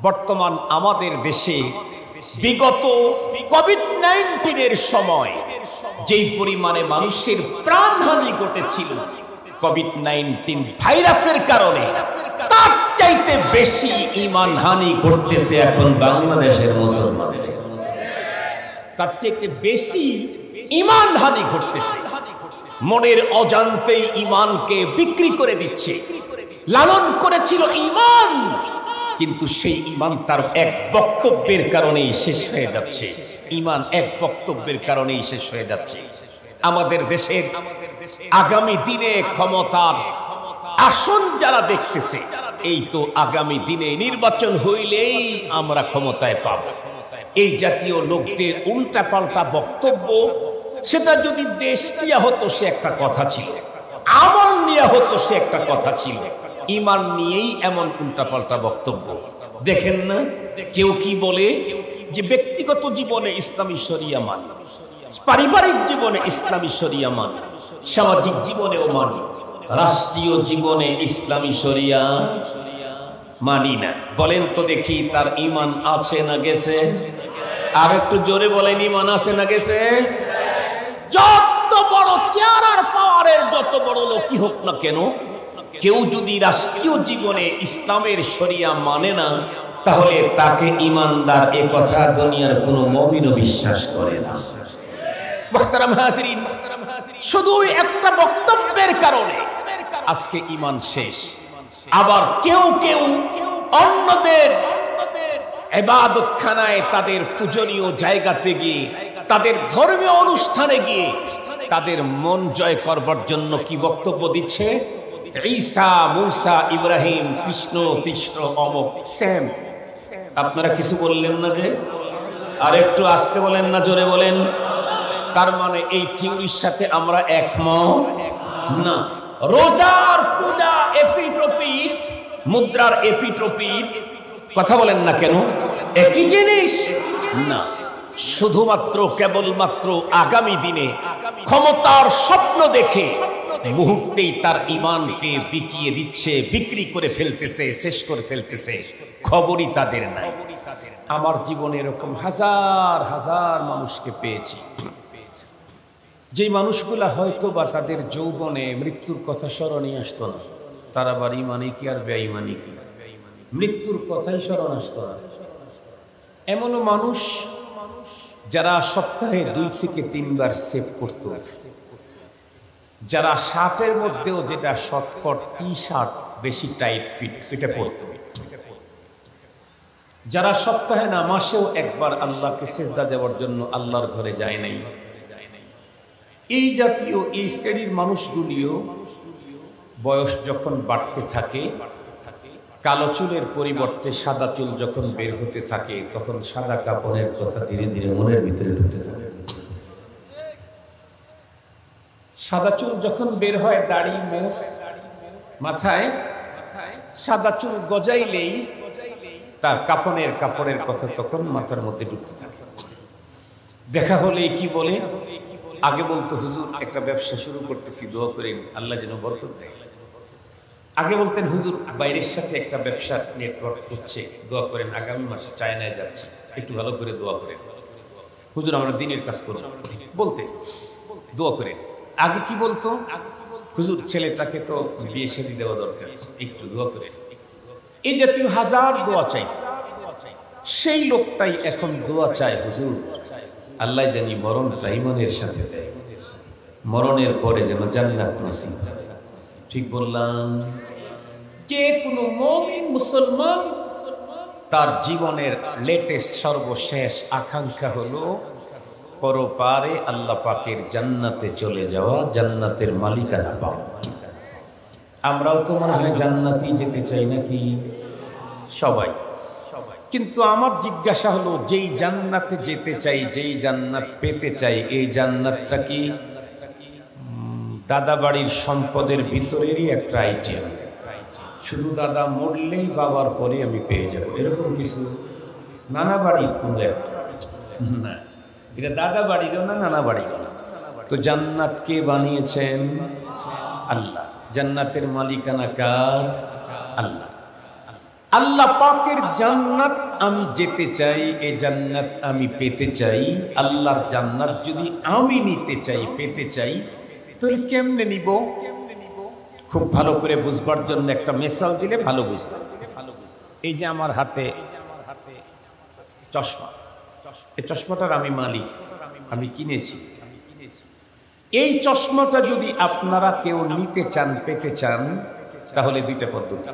বর্তমান আমাদের দেশে বিগত কোভিড-19 সময় যেই পরিমাণে মানুষের প্রাণহানি ঘটেছিল কোভিড-19 ভাইরাসের কারণে, তার চাইতে বেশি ঈমানহানি ঘটতেছে এখন বাংলাদেশের মুসলমানদের। তার চাইতে বেশি ঈমানহানি ঘটতেছে। মনের অজান্তেই ঈমানকে বিক্রি করে দিচ্ছে। লালন করেছিল ঈমান, কিন্তু সেই ঈমান তার এক বক্তব্যের কারণেই শেষ হয়ে যাচ্ছে। ঈমান এক বক্তব্যের কারণেই শেষ হয়ে যাচ্ছে। আমাদের দেশের আগামী দিনে ক্ষমতার আসন যারা দেখতেছে, এই তো আগামী দিনে নির্বাচন হইলেই আমরা ক্ষমতায় পাব, এই জাতীয় লোকদের উল্টাপাল্টা বক্তব্য, সেটা যদি দেশ নিয়ে হতো সে একটা কথা ছিল, আমল নিয়ে হতো সে একটা কথা ছিল, ঈমান নিয়েই এমন উল্টাপাল্টা বক্তব্য। দেখেন না, কেউ কি বলে যে ব্যক্তিগত জীবনে ইসলামী শরিয়া মানি, পারিবারিক জীবনে ইসলামী শরিয়া মানি, সামাজিক জীবনেও মানি, রাষ্ট্রীয় জীবনে ইসলামী শরিয়া মানি না। বলেন তো দেখি তার ঈমান আছে না গেছে? আর একটু জোরে বলেন, ঈমান আছে না গেছে? যত বড় চেয়ার আর পাওয়ারের যত বড় লোকই হোক না কেন, কেউ যদি রাষ্ট্রীয় জীবনে ইসলামের শরিয়া মানে না, তাহলে তাকে ঈমানদার এ কথা দুনিয়ার কোনো মুমিনও বিশ্বাস করে না। মুহতারাম হাজিরিন, শুধু একটা বক্তব্যের কারণে আজকে ঈমান শেষ। আবার কেউ কেউ অন্যদের ইবাদতখানায়, তাদের পূজনীয় জায়গাতে গিয়ে, তাদের ধর্মীয় অনুষ্ঠানে গিয়ে তাদের মন জয় করবার জন্য কি বক্তব্য দিচ্ছে? ঈসা, মূসা, ইব্রাহিম, কৃষ্ণ, তৃষ্ণ, অমুক সেম। আপনারা কিছু বললেন না যে? আর একটু আসতে বলেন না, জোরে বলেন। তার মানে এই থিওরির সাথে আমরা একমত না। রোজার পূজা এপিটোপিট, মুদ্রার এপিটোপিট, কথা বলেন না কেন? একই জিনিস না। শুধুমাত্র কেবলমাত্র আগামী দিনে ক্ষমতার স্বপ্ন দেখে মুহূর্তেই তার ঈমানকে বিকিয়ে দিচ্ছে, বিক্রি করে ফেলতেছে, শেষ করে ফেলতেছে, খবরই তাদের নাই। আমার জীবনে এরকম হাজার হাজার মানুষকে পেয়েছি, যেই মানুষগুলা হয়তো বা তাদের যৌবনে মৃত্যুর কথা স্মরণে আসতো না, তার আবার ঈমানে কি আর বেঈমানি কি, মৃত্যুর কথাই স্মরণ আসতো না। এমনও মানুষ যারা সপ্তাহে 2 থেকে 3 বার সেভ করত, যারা শার্টের মধ্যেও যেটা শর্টকট টি শার্ট বেশি টাইট ফিট এটা পরত, যারা সপ্তাহে না মাসেও একবার আল্লাহকে সিজদা দেওয়ার জন্য আল্লাহর ঘরে যায় নাই, এই জাতীয় এই শ্রেণীর মানুষগুলিও বয়স যখন বাড়তে থাকে, কালো চুলের পরিবর্তে সাদা চুল যখন বের হতে থাকে, তখন সাদা কাপড়ের কথা ধীরে ধীরে মনের ভিতরে ঢুকতে থাকে। সাদা চুল যখন বের হয়, দাড়ি মোছ মাথায়, সাদা চুল গজাইলেই তার কাফনের কথা তখন মাথার মধ্যে ঢুকতে থাকে। দেখা হলেই কি বলে? আগে বলতো, হুজুর একটা ব্যবসা শুরু করতেছি, দোয়া করেন আল্লাহ যেন বরকত দেয়। আগে বলতেন, হুজুর বাইরের সাথে একটা ব্যবসার নেটওয়ার্ক হচ্ছে, দোয়া করেন, আগামী মাসে চায়নায় যাচ্ছি, একটু ভালো করে দোয়া করেন। হুজুর আমরা দিনের কাজ করব, বলতেন, দোয়া করেন। আগে কি বলতো? হুজুর ছেলেটাকে তো বিয়ে শাদী দেওয়া দরকার, একটু দোয়া করেন। এই জাতীয় হাজার দোয়া চাই। সেই লোকটাই এখন দোয়া চায়, হুজুর আল্লাহ জানি মরণটা ঈমানের সাথে দেয়, মরণের পরে যেন জান্নাত নসিব হয়। ঠিক বললাম? যে কোনো মুমিন মুসলমান তার জীবনের লেটেস্ট সর্বশেষ আকাঙ্ক্ষা হলো পরপারে আল্লাহ পাকের জান্নাতে চলে যাওয়া, জান্নাতের মালিকানা পাওয়া। আমরাও তো মনে হয় জান্নাতেই যেতে চাই নাকি? সবাই। কিন্তু আমার জিজ্ঞাসা হলো, যেই জান্নাতে যেতে চাই, যেই জান্নাত পেতে চাই, এই জান্নাতটা কি দাদা বাড়ির সম্পদের ভিতরেরই একটা আইটেম? শুধু দাদা মরলেই বাবার পরে আমি পেয়ে যাব, এরকম কিছু? নানা বাড়ির কোনো একটা না, এটা দাদা বাড়িরও না, নানা বাড়িরও না। তো জান্নাত কে বানিয়েছেন? আল্লাহ। জান্নাতের মালিকানা কার? আল্লাহ। আল্লাহ পাকের জান্নাত আমি যেতে চাই, এই জান্নাত আমি পেতে চাই। আল্লাহর জান্নাত যদি আমি নিতে চাই, পেতে চাই, তাহলে কেমনে নিব? খুব ভালো করে বুঝবার জন্য একটা মিসাল দিলে ভালো বুঝবে। এই যে আমার হাতে চশমা, এই চশমাটার আমি মালিক, আমি কিনেছি। এই চশমাটা যদি আপনারা কেউ নিতে চান, পেতে চান, তাহলে দুইটা পদ্ধতি,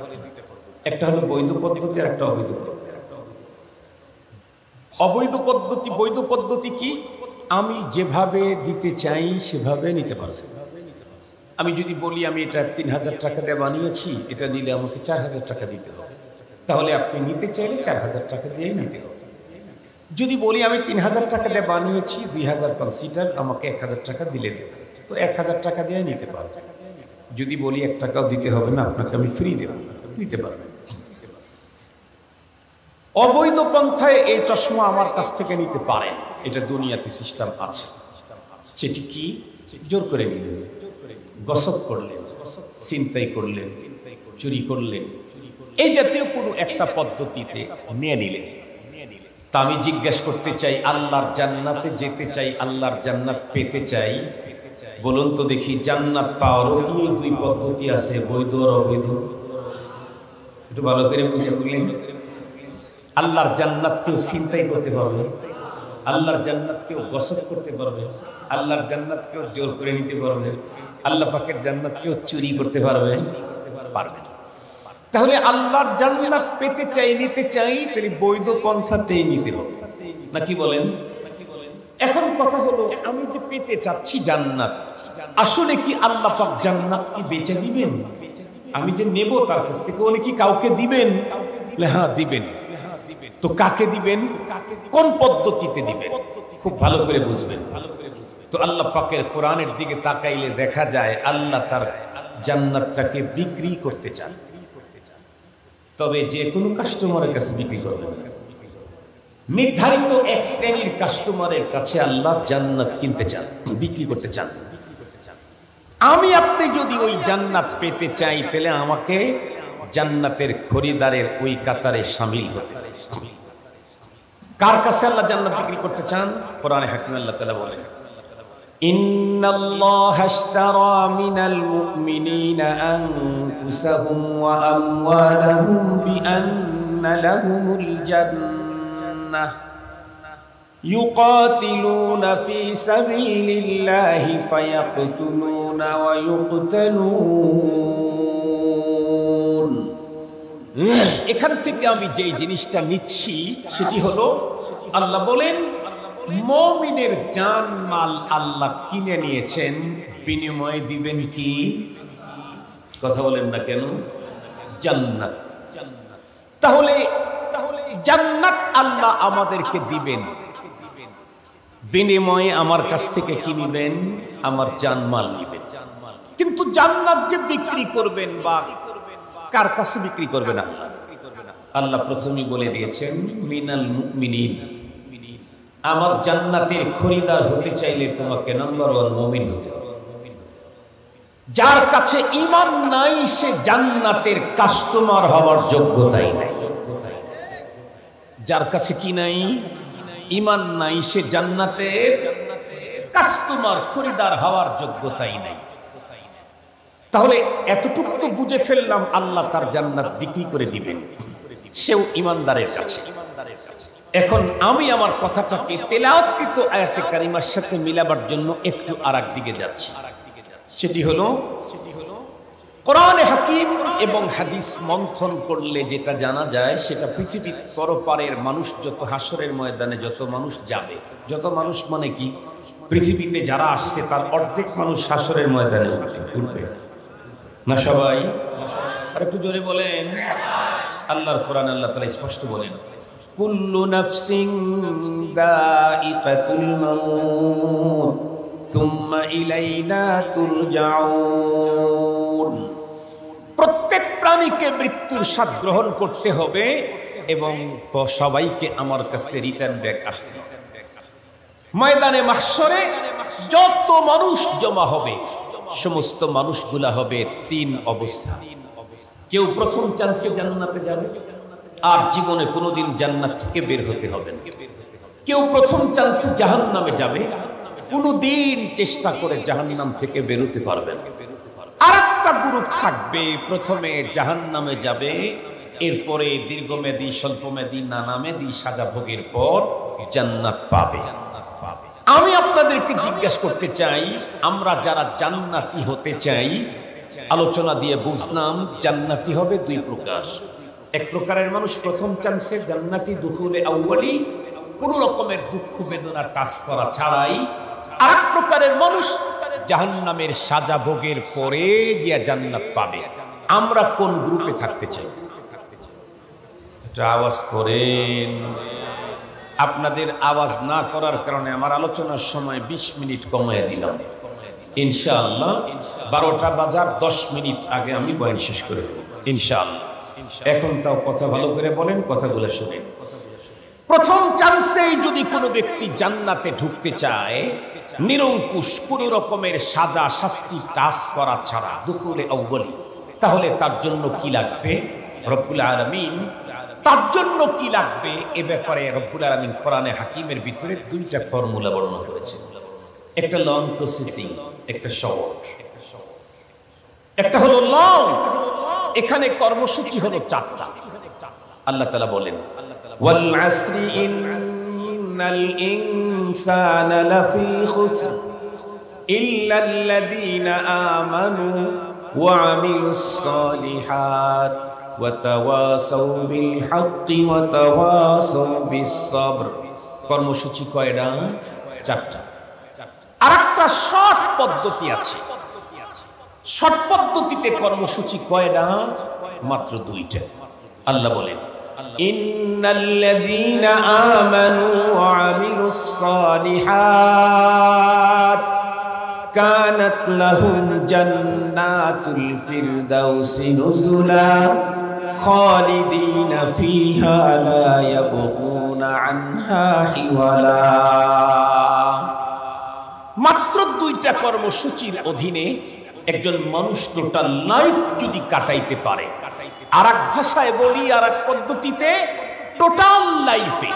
একটা হলো বৈধ পদ্ধতি আর একটা অবৈধ পদ্ধতি। অবৈধ পদ্ধতি, বৈধ পদ্ধতি কি? আমি যেভাবে দিতে চাই সেভাবে নিতে পারবেন। আমি যদি বলি আমি এটা 3000 টাকা দিয়ে বানিয়েছি, এটা নিলে আমাকে 4000 টাকা দিতে হবে, তাহলে আপনি নিতে চাইলে 4000 টাকা দিয়ে নিতে হবে। যদি বলি আমি 3000 টাকা দিয়ে বানিয়েছি, 2000 কনসিডার, আমাকে 1000 টাকা দিলে দেবে, তো 1000 টাকা দিয়ে নিতে পারবেন। যদি বলি 1 টাকাও দিতে হবে না, আপনাকে আমি ফ্রি দেব, নিতে পারবেন। অবৈধ পন্থায় এই চশমা আমার কাছ থেকে নিতে পারেন, এটা দুনিয়াতে সিস্টেম আছে। সেটি কি? জোর করে নিলেন, গসব করলেন, ছিনতাই করলেন, চুরি করলেন, এই জাতীয় কোনো একটা পদ্ধতিতে নিয়ে নিলেন। তা আমি জিজ্ঞেস করতে চাই, আল্লাহর জান্নাতে যেতে চাই, আল্লাহর জান্নাত পেতে চাই, বলুন তো দেখি, জান্নাত পাওয়ারও কি এই দুই পদ্ধতি আছে, বৈধ আর অবৈধ? একটু ভালো করে বুঝে বললেন। আল্লাহর জান্নাত কেউ ছিনতাই করতে পারবে, আল্লাহর জান্নাত কেউ গসব করতে পারবে, আল্লাহর জান্নাত কেউ জোর করে নিতে পারবে, আল্লাহ পাকের জান্নাত কেউ চুরি করতে পারবে? পারবে না। তাহলে আল্লাহর জান্নাত পেতে চাই, নিতে চাই, তাহলে বৈধ পন্থাতেই নিতে হবে, নাকি বলেন? এখন কথা হলো, আমি যে পেতে চাচ্ছি জান্নাত, আসলে কি আল্লাহ পাক জান্নাত কি বেচে দিবেন? আমি যে নেব তার কাছ থেকে, উনি কি কাউকে দিবেন? হ্যাঁ দিবেন। তো কাকে দিবেন? কোন পদ্ধতিতে দিবেন? খুব ভালো করে বুঝবেন। তো আল্লাহ পাকের কোরআনের দিকে তাকাইলে দেখা যায় আল্লাহ তার জান্নাতটাকে বিক্রি করতে চান, তবে যে কোনো কাস্টমারের কাছে বিক্রি করবেন না। নির্ধারিত এক শ্রেণীর কাস্টমারের কাছে আল্লাহ জান্নাত কিনতে চান, বিক্রি করতে চান। আমি আপনি যদি ওই জান্নাত পেতে চাই, তাহলে আমাকে জান্নাতের খরিদারের ওই কাতারে শামিল হতে হবে। কার কাছে আল্লাহ জান্নাত বিক্রি করতে চান? কোরআনে হাকিমে আল্লাহ তাআলা বলেন, ইন্নাল্লাহা আশতারা মিনাল মুমিনিনা আনফুসাহুম ওয়া আমওয়ালাহুম বিআন্না লাহুমুল জান্নাহ يقاتلون في سبيل الله فيقتلون ويقتلون। এখান থেকে আমি যে জিনিসটা নিচ্ছি সেটি হলো, আল্লাহ বলেন মুমিনের জান মাল আল্লাহ কিনে নিয়েছেন, বিনিময়ে দিবেন কি? কথা বলেন না কেন? জান্নাত। তাহলে জান্নাত আল্লাহ আমাদেরকে দিবেন, বিনিময়ে আমার কাছ থেকে কি নিবেন? আমার জানমাল নিবেন। কিন্তু জান্নাত যে বিক্রি করবেন, বা কার কাছে বিক্রি করবেন? আল্লাহ প্রথমেই বলে দিয়েছেন মিনাল মুমিনিন। আমার জান্নাতের খরিদার হতে চাইলে তোমাকে নাম্বার 1 মুমিন হতে হবে। যার কাছে ঈমান নাই সে জান্নাতের কাস্টমার হওয়ার যোগ্যতাই নাই। যার কাছে কি নাই? ঈমান নাই, সে জান্নাতের কাস্টমার, খরিদার হওয়ার যোগ্যতাই নাই। তাহলে এতটুকু তো বুঝে ফেললাম, আল্লাহ তার জান্নাত বিক্রি করে দিবেন, সেও ঈমানদারের কাছে। এখন আমি আমার কথাটাকে তেলাওয়াতকৃত আয়াতে কারিমার সাথে মিলাবার জন্য একটু আরেক দিকে যাচ্ছি। সেটি হলো কোরআনে হাকিম এবং হাদিস মন্থন করলে যেটা জানা যায়, সেটা পৃথিবীর পরপারের মানুষ, যত হাসরের ময়দানে যত মানুষ যাবে, যত মানুষ মানে কি, পৃথিবীতে যারা আসছে তার অর্ধেক মানুষ হাসরের ময়দানে উঠবে না? সবাই আর একটু জোরে বলেন। আল্লাহর কোরআন আল্লাহ তাআলা স্পষ্ট বলেন, কুল্লু নাফসিন দাইকাতুল মাউত সুম্মা ইলাইনা তুরজাউন। প্রত্যেক প্রাণীকে মৃত্যুর স্বাদ গ্রহণ করতে হবে এবং সবাইকে আমার কাছে রিটার্ন ব্যাক আসতে হবে। ময়দানে মাহশরে যত মানুষ জমা হবে, সমস্ত মানুষগুলা হবে 3 অবস্থা। কেউ প্রথম চান্সে জান্নাতে যাবে, আর জীবনে কোনোদিন জান্নাত থেকে বের হতে হবে না। কেউ প্রথম চান্সে জাহান্নামে যাবে, কোনোদিন চেষ্টা করে জাহান্নাম থেকে বেরোতে পারবে না। আর একটা গ্রুপ থাকবে, প্রথমে জাহান্নামে যাবে, এরপরে দীর্ঘমেয়াদী স্বল্পমেয়াদী নানামেয়াদী সাজা ভোগের পর জান্নাত পাবে। আমি আপনাদেরকে জিজ্ঞাসা করতে চাই, আমরা যারা জান্নাতি হতে চাই, আলোচনা দিয়ে বুঝলাম জান্নাতি হবে দুই প্রকার। এক প্রকারের মানুষ প্রথম চান্সে জান্নাতি দুখুলে আউয়ালি, কোনো রকমের দুঃখ বেদনা টাচ করা ছাড়াই। আর এক প্রকারের মানুষ জাহান্নামের সাজা ভোগের পরে গিয়া জান্নাত পাবে। আমরা কোন গ্রুপে থাকতে চাই? এটা আওয়াজ করেন। আপনাদের আওয়াজ না করার কারণে আমার আলোচনার সময় 20 মিনিট কমায় দিলাম। ইনশাআল্লাহ 12টা বাজার 10 মিনিট আগে আমি বয়ান শেষ করে দেব ইনশাআল্লাহ। এখন তাও কথা ভালো করে বলেন, কথাগুলো শুনেন। প্রথম চান্সেই যদি কোনো ব্যক্তি জান্নাতে ঢুকতে চায়, নিরঙ্কুশ কোনো রকমের সাজা শাস্তি টাচ করা ছাড়া দুখুলে আউয়ালি, তাহলে তার জন্য কি লাগবে? রব্বুল আলামিন তার জন্য কি লাগবে এ ব্যাপারে রব্বুল আলামিন কোরআনে হাকিমের ভিতরে দুইটা ফর্মুলা বর্ণনা করেছেন। একটা লং প্রসেসিং, একটা শর্ট। একটা হলো লং, এখানে কর্মসূচি হলো 4টা। আল্লাহ তাআলা বলেন, ওয়াল আসরি ইন্নাল ইনসানা লাফি খুসর ইল্লাল্লাযীনা আমানু ওয়া আমিলুস সালিহাত ওয়া তাওয়াসাউ বিল হাক্কি ওয়া তাওয়াসাউ বিস সাবর। কর্মসূচি কয়টা? 4টা। আরেকটা শর্ট পদ্ধতি আছে। শর্ট পদ্ধতিতে কর্মসূচি কয়টা? মাত্র 2টা। আল্লাহ বলেন, ইন্নাল্লাযীনা আমানু ওয়া আমিলুস সালিহাত কানাত লাহুম জান্নাতুল ফিরদাউসি নুজুলা খালিদিনা ফিহা লা ইয়াবগুনা আনহা হিওয়ালা। মাত্র 2টা কর্মসূচির অধীনে একজন মানুষ টোটাল লাইফ যদি কাটাইতে পারে, আর এক ভাষায় বলি, আর এক পদ্ধতিতে টোটাল লাইফে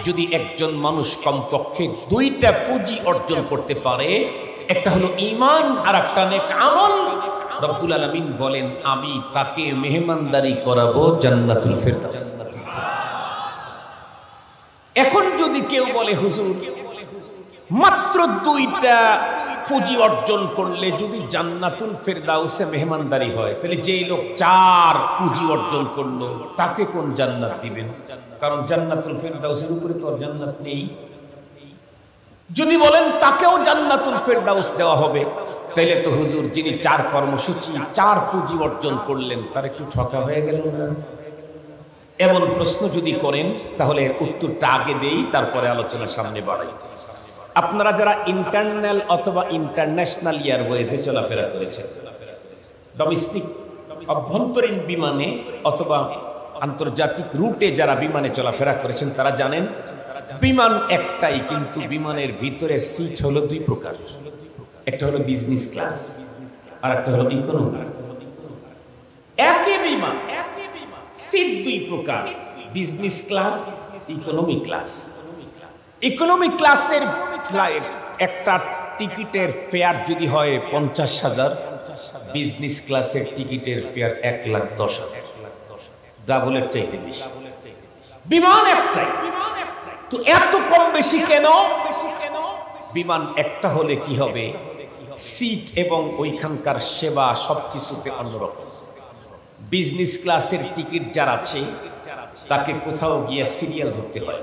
যদি একজন মানুষ কমপক্ষে 2টা পুঁজি অর্জন করতে পারে, একটা হলো ঈমান আর একটা নেক আমল, রব্বুল আলামিন বলেন আমি তাকে মেহমানদারি করাবো জান্নাতুল ফিরদাউস। এখন যদি কেউ বলে হুজুর মাত্র 2টা পুঁজি অর্জন করলে যদি জান্নাতুল ফিরদাউসে মেহমানদারি হয়, তাহলে যেই লোক 4 পুঁজি অর্জন করলো তাকে কোন জান্নাত দিবেন? কারণ জান্নাতুল ফিরদাউসের উপরে তো আর জান্নাত নেই। যদি বলেন তাকেও জান্নাতুল ফিরদাউস দেওয়া হবে, তাইলে তো হুজুর যিনি 4 কর্মসূচি 4 পুঁজি অর্জন করলেন তার একটু ঠকা হয়ে গেল না? এমন প্রশ্ন যদি করেন তাহলে এর উত্তরটা আগে দেই, তারপরে আলোচনা সামনে বাড়াই। আপনারা যারা ইন্টারন্যাল অথবা ইন্টারন্যাশনাল এয়ারওয়েজে চলাফেরা করেছেন, ডোমেস্টিক অভ্যন্তরীণ বিমানে অথবা আন্তর্জাতিক রুটে যারা বিমানে চলাফেরা করেছেন, তারা জানেন বিমান একটাই, কিন্তু বিমানের ভিতরে সিট হলো 2 প্রকার। একটা হলো বিজনেস ক্লাস আর একটা হলো ইকোনমি। একই বিমান, সিট 2 প্রকার, business class, economy class. Economy ক্লাসের একটা টিকিটের ফেয়ার যদি হয় 50,000, বিজনেস ক্লাসের টিকিটের ফেয়ার 1,10,000, ডাবলের চাইতে বেশি। বিমান একটাই, তো এত কম বেশি কেন? বিমান একটা হলে কি হবে, সিট এবং ওইখানকার সেবা সবকিছুতে অন্যরকম। বিজনেস ক্লাসের টিকিট যার আছে তাকে কোথাও গিয়ে সিরিয়াল ধরতে হয়,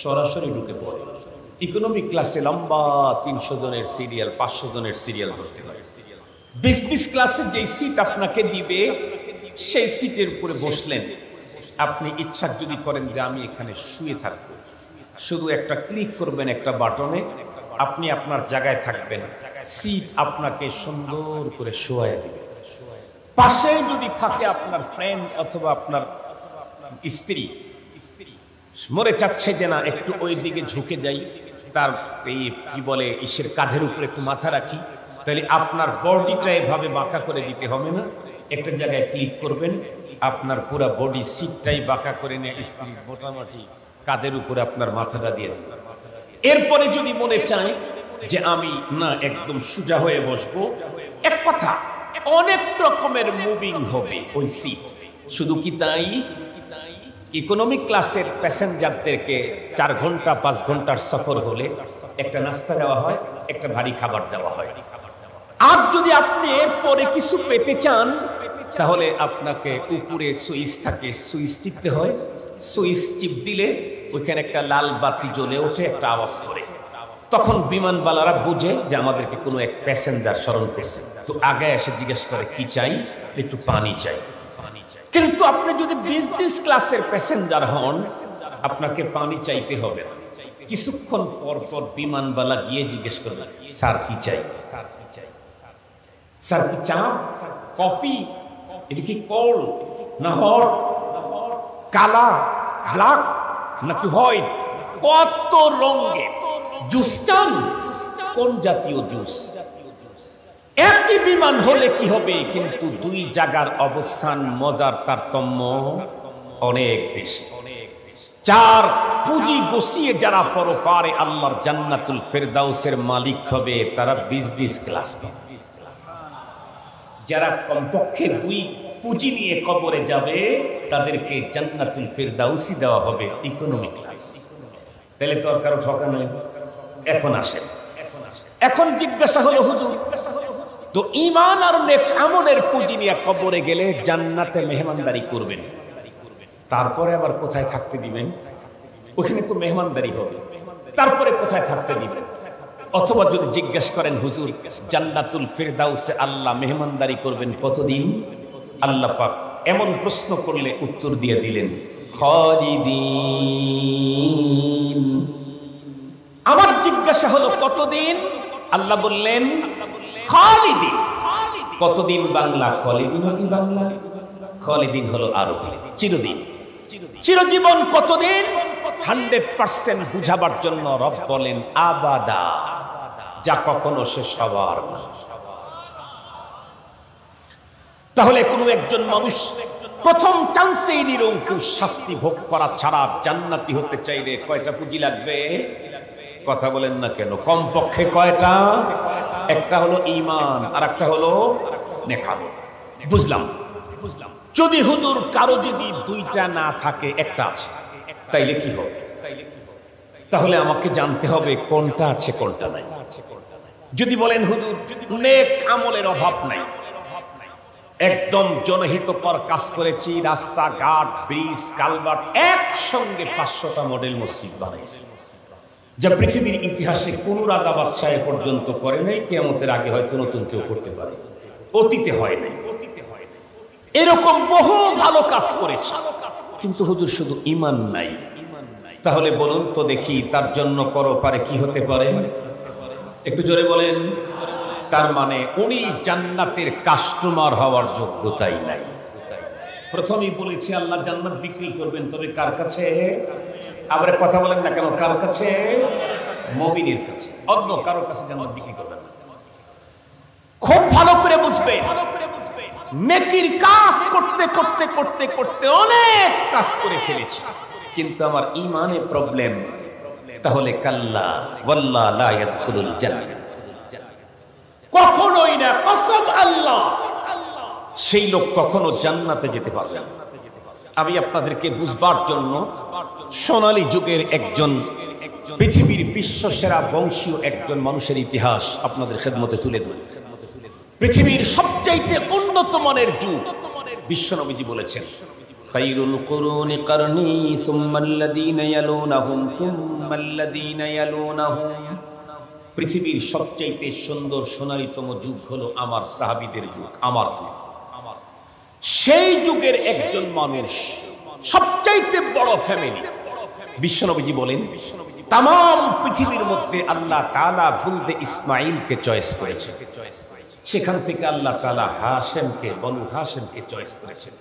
সরাসরি ঢুকে পড়ে। ইকোনমি ক্লাসে লম্বা 300 জনের সিরিয়াল, 500 জনের সিরিয়াল ধরতে হয়। বিজনেস ক্লাসে যে সিট আপনাকে দিবে সেই সিটের উপরে বসলেন, আপনি ইচ্ছা যদি করেন যে আমি এখানে শুয়ে থাকবো, শুধু একটা ক্লিক করবেন একটা বাটনে, আপনি আপনার জায়গায় থাকবেন, সিট আপনাকে সুন্দর করে শোয়ায় দিবে। পাশে যদি থাকে আপনার ফ্রেন্ড অথবা আপনার স্ত্রী, মরে চাচ্ছে যে না একটু ওই দিকে ঝুঁকে যাই, তার এই কি বলে ইসের কাঁধের উপরে একটু মাথা রাখি, তাহলে আপনার বডিটা এভাবে বাঁকা করে দিতে হবে না, একটা জায়গায় ক্লিক করবেন, আপনার পুরা বডি সিটটাই বাঁকা করে নিয়ে স্ত্রীর মোটামুটি কাঁধের উপরে আপনার মাথাটা দিয়ে দেন। এরপরে যদি মনে চায় যে আমি না একদম সোজা হয়ে বসবো, এক কথা অনেক রকমের মুভিং হবে ওই সিট। শুধু কি তাই, ইকোনমিক ক্লাসের প্যাসেঞ্জারদেরকে 4 ঘন্টা 5 ঘন্টার সফর হলে একটা নাস্তা দেওয়া হয়, একটা ভারী খাবার দেওয়া হয়। আর যদি আপনি এরপরে কিছু পেতে চান তাহলে আপনাকে উপরে সুইচ থাকে, সুইচ টিপতে হয়। সুইচ টিপ দিলে ওইখানে একটা লাল বাতি জ্বলে ওঠে, একটা আওয়াজ করে। তখন বিমানবালারা বুঝে যে আমাদেরকে কোনো এক প্যাসেঞ্জার স্মরণ করছে, তো আগে এসে জিজ্ঞেস করে কি চাই, একটু পানি চাই। কিন্তু আপনি যদি বিজনেস ক্লাসের প্যাসেঞ্জার হন, আপনাকে পানি চাইতে হবে না। কিছুক্ষণ পর পর বিমানবালা গিয়ে জিজ্ঞেস করবে স্যার কি চাই, স্যার কি চা, কফি, এটা কি কোল্ড না হট, কালা, ব্ল্যাক নাকি হোয়াইট, কত রঙের জুস চান, কোন জাতীয় জুস। একই বিমান হলে কি হবে, কিন্তু দুই জায়গার অবস্থান মজার তারতম্য অনেক বেশি। 4 পুঁজি বসিয়ে যারা পরপারে আল্লাহর জান্নাতুল ফেরদাউসের মালিক হবে তারা বিজনেস ক্লাস পাবে। যারা কমপক্ষে 2 পুঁজি নিয়ে কবরে যাবে তাদেরকে জান্নাতুল ফেরদাউসি দেওয়া হবে ইকোনমি ক্লাস। তাহলে তো আর কারো ঠকা নাই। এখন আসেন, এখন জিজ্ঞাসা হলো হুজুর, তো ঈমান আর নেক আমলের পুঁজি নিয়ে কবরে গেলে জান্নাতে মেহমানদারি করবেন, তারপরে আবার কোথায় থাকতে দিবেন? ওখানে তো মেহমানদারি হবে, তারপরে কোথায় থাকতে দিবেন? অথবা যদি জিজ্ঞাসা করেন হুজুর জান্নাতুল ফেরদাউসে আল্লাহ মেহমানদারি করবেন কতদিন, আল্লাহ পাক এমন প্রশ্ন করলে উত্তর দিয়ে দিলেন খালিদিন। আমার জিজ্ঞাসা হলো কতদিন, আল্লাহ বললেন খালিদিন। কতদিন বাংলা, খালিদিন কি বাংলা? খালিদিন হলো আরবি, চিরদিন, চিরজীবন। কতদিন? 100% বুঝাবার জন্য রব বলেন আবাদা, যা কখনো শেষ হবার না। তাহলে কোন একজন মানুষ প্রথম চান্সেই নিরঙ্কুশ শাস্তি ভোগ করা ছাড়া জান্নাতি হতে চাইলে কয়টা পুঁজি লাগবে? কথা বলেন না কেন? কমপক্ষে কয়টা? একটা হলো ঈমান আর একটা হলো নেক আমল। বুঝলাম। যদি হুজুর কারো যদি 2টা না থাকে, একটা আছে, তাইলে কি হবে? তাহলে আমাকে জানতে হবে কোনটা আছে কোনটা নাই। যদি বলেন হুজুর নেক আমলের অভাব নাই, একদম জনহিতকর কাজ করেছি, রাস্তাঘাট, ব্রিজ, কালভার্ট একসঙ্গে 500টা মডেল মসজিদ বানাইছি, যা পৃথিবীর ইতিহাসে কোন রাজা বাদশাহ পর্যন্ত করে নাই, কিয়ামতের আগে হয়তো নতুন কেউ করতে পারে, অতীতে হয় নাই। এরকম বহু ভালো কাজ করেছে, কিন্তু হুজুর শুধু ঈমান নাই। তাহলে বলুন তো দেখি তার জন্য পরপারে কি হতে পারে? একটু জোরে বলেন। তার মানে উনি জান্নাতের কাস্টমার হওয়ার যোগ্যতাই নাই। প্রথমেই বলেছি আল্লাহ জান্নাত বিক্রি করবেন, তবে কার কাছে? আবার কথা বলেন না কেন? কার কাছে? মুমিনের কাছে, অন্য কারো কাছে জান্নাত বিক্রি করবেন না। খুব ভালো করে বুঝবে, নেকির কাজ করতে করতে করতে করতে অনেক কাজ করে ফেলেছি, কিন্তু আমার ঈমানে প্রবলেম। তাহলে কাল্লা ওয়াল্লাহ লা ইয়াদখুলুল জান্নাহ, কখনোই না, কসম আল্লাহ, সেই লোক কখনো জান্নাতে যেতে পারবে না। আমি আপনাদেরকে বুঝবার জন্য সোনালী যুগের একজন পৃথিবীর বিশ্বসেরা বংশীয় একজন মানুষের ইতিহাস আপনাদের খেদমতে তুলে ধরি। পৃথিবীর সবচাইতে উন্নত মানের যুগ, বিশ্বনবীজি বলেছেন খায়রুল কুরুনি কারনি সুম্মাল্লাযীনা ইয়ালুনাহুম সুম্মাল্লাযীনা ইয়ালুনাহুম। পৃথিবীর সবচাইতে সুন্দর সোনালীতম যুগ হলো আমার সাহাবীদের যুগ, আমার যুগ। সেই যুগের একজন মানুষ, সবচাইতে বড় ফ্যামিলি, বিশ্বনবীজি বলেন তাম পৃথিবীর মধ্যে আল্লাহ তাআলা বুলদে ইসমাইলকে চয়েস করেছে। সেখান থেকে আল্লাহ তাআলা হাশেমকে, বনু হাশেমকে চয়েস করেছেন।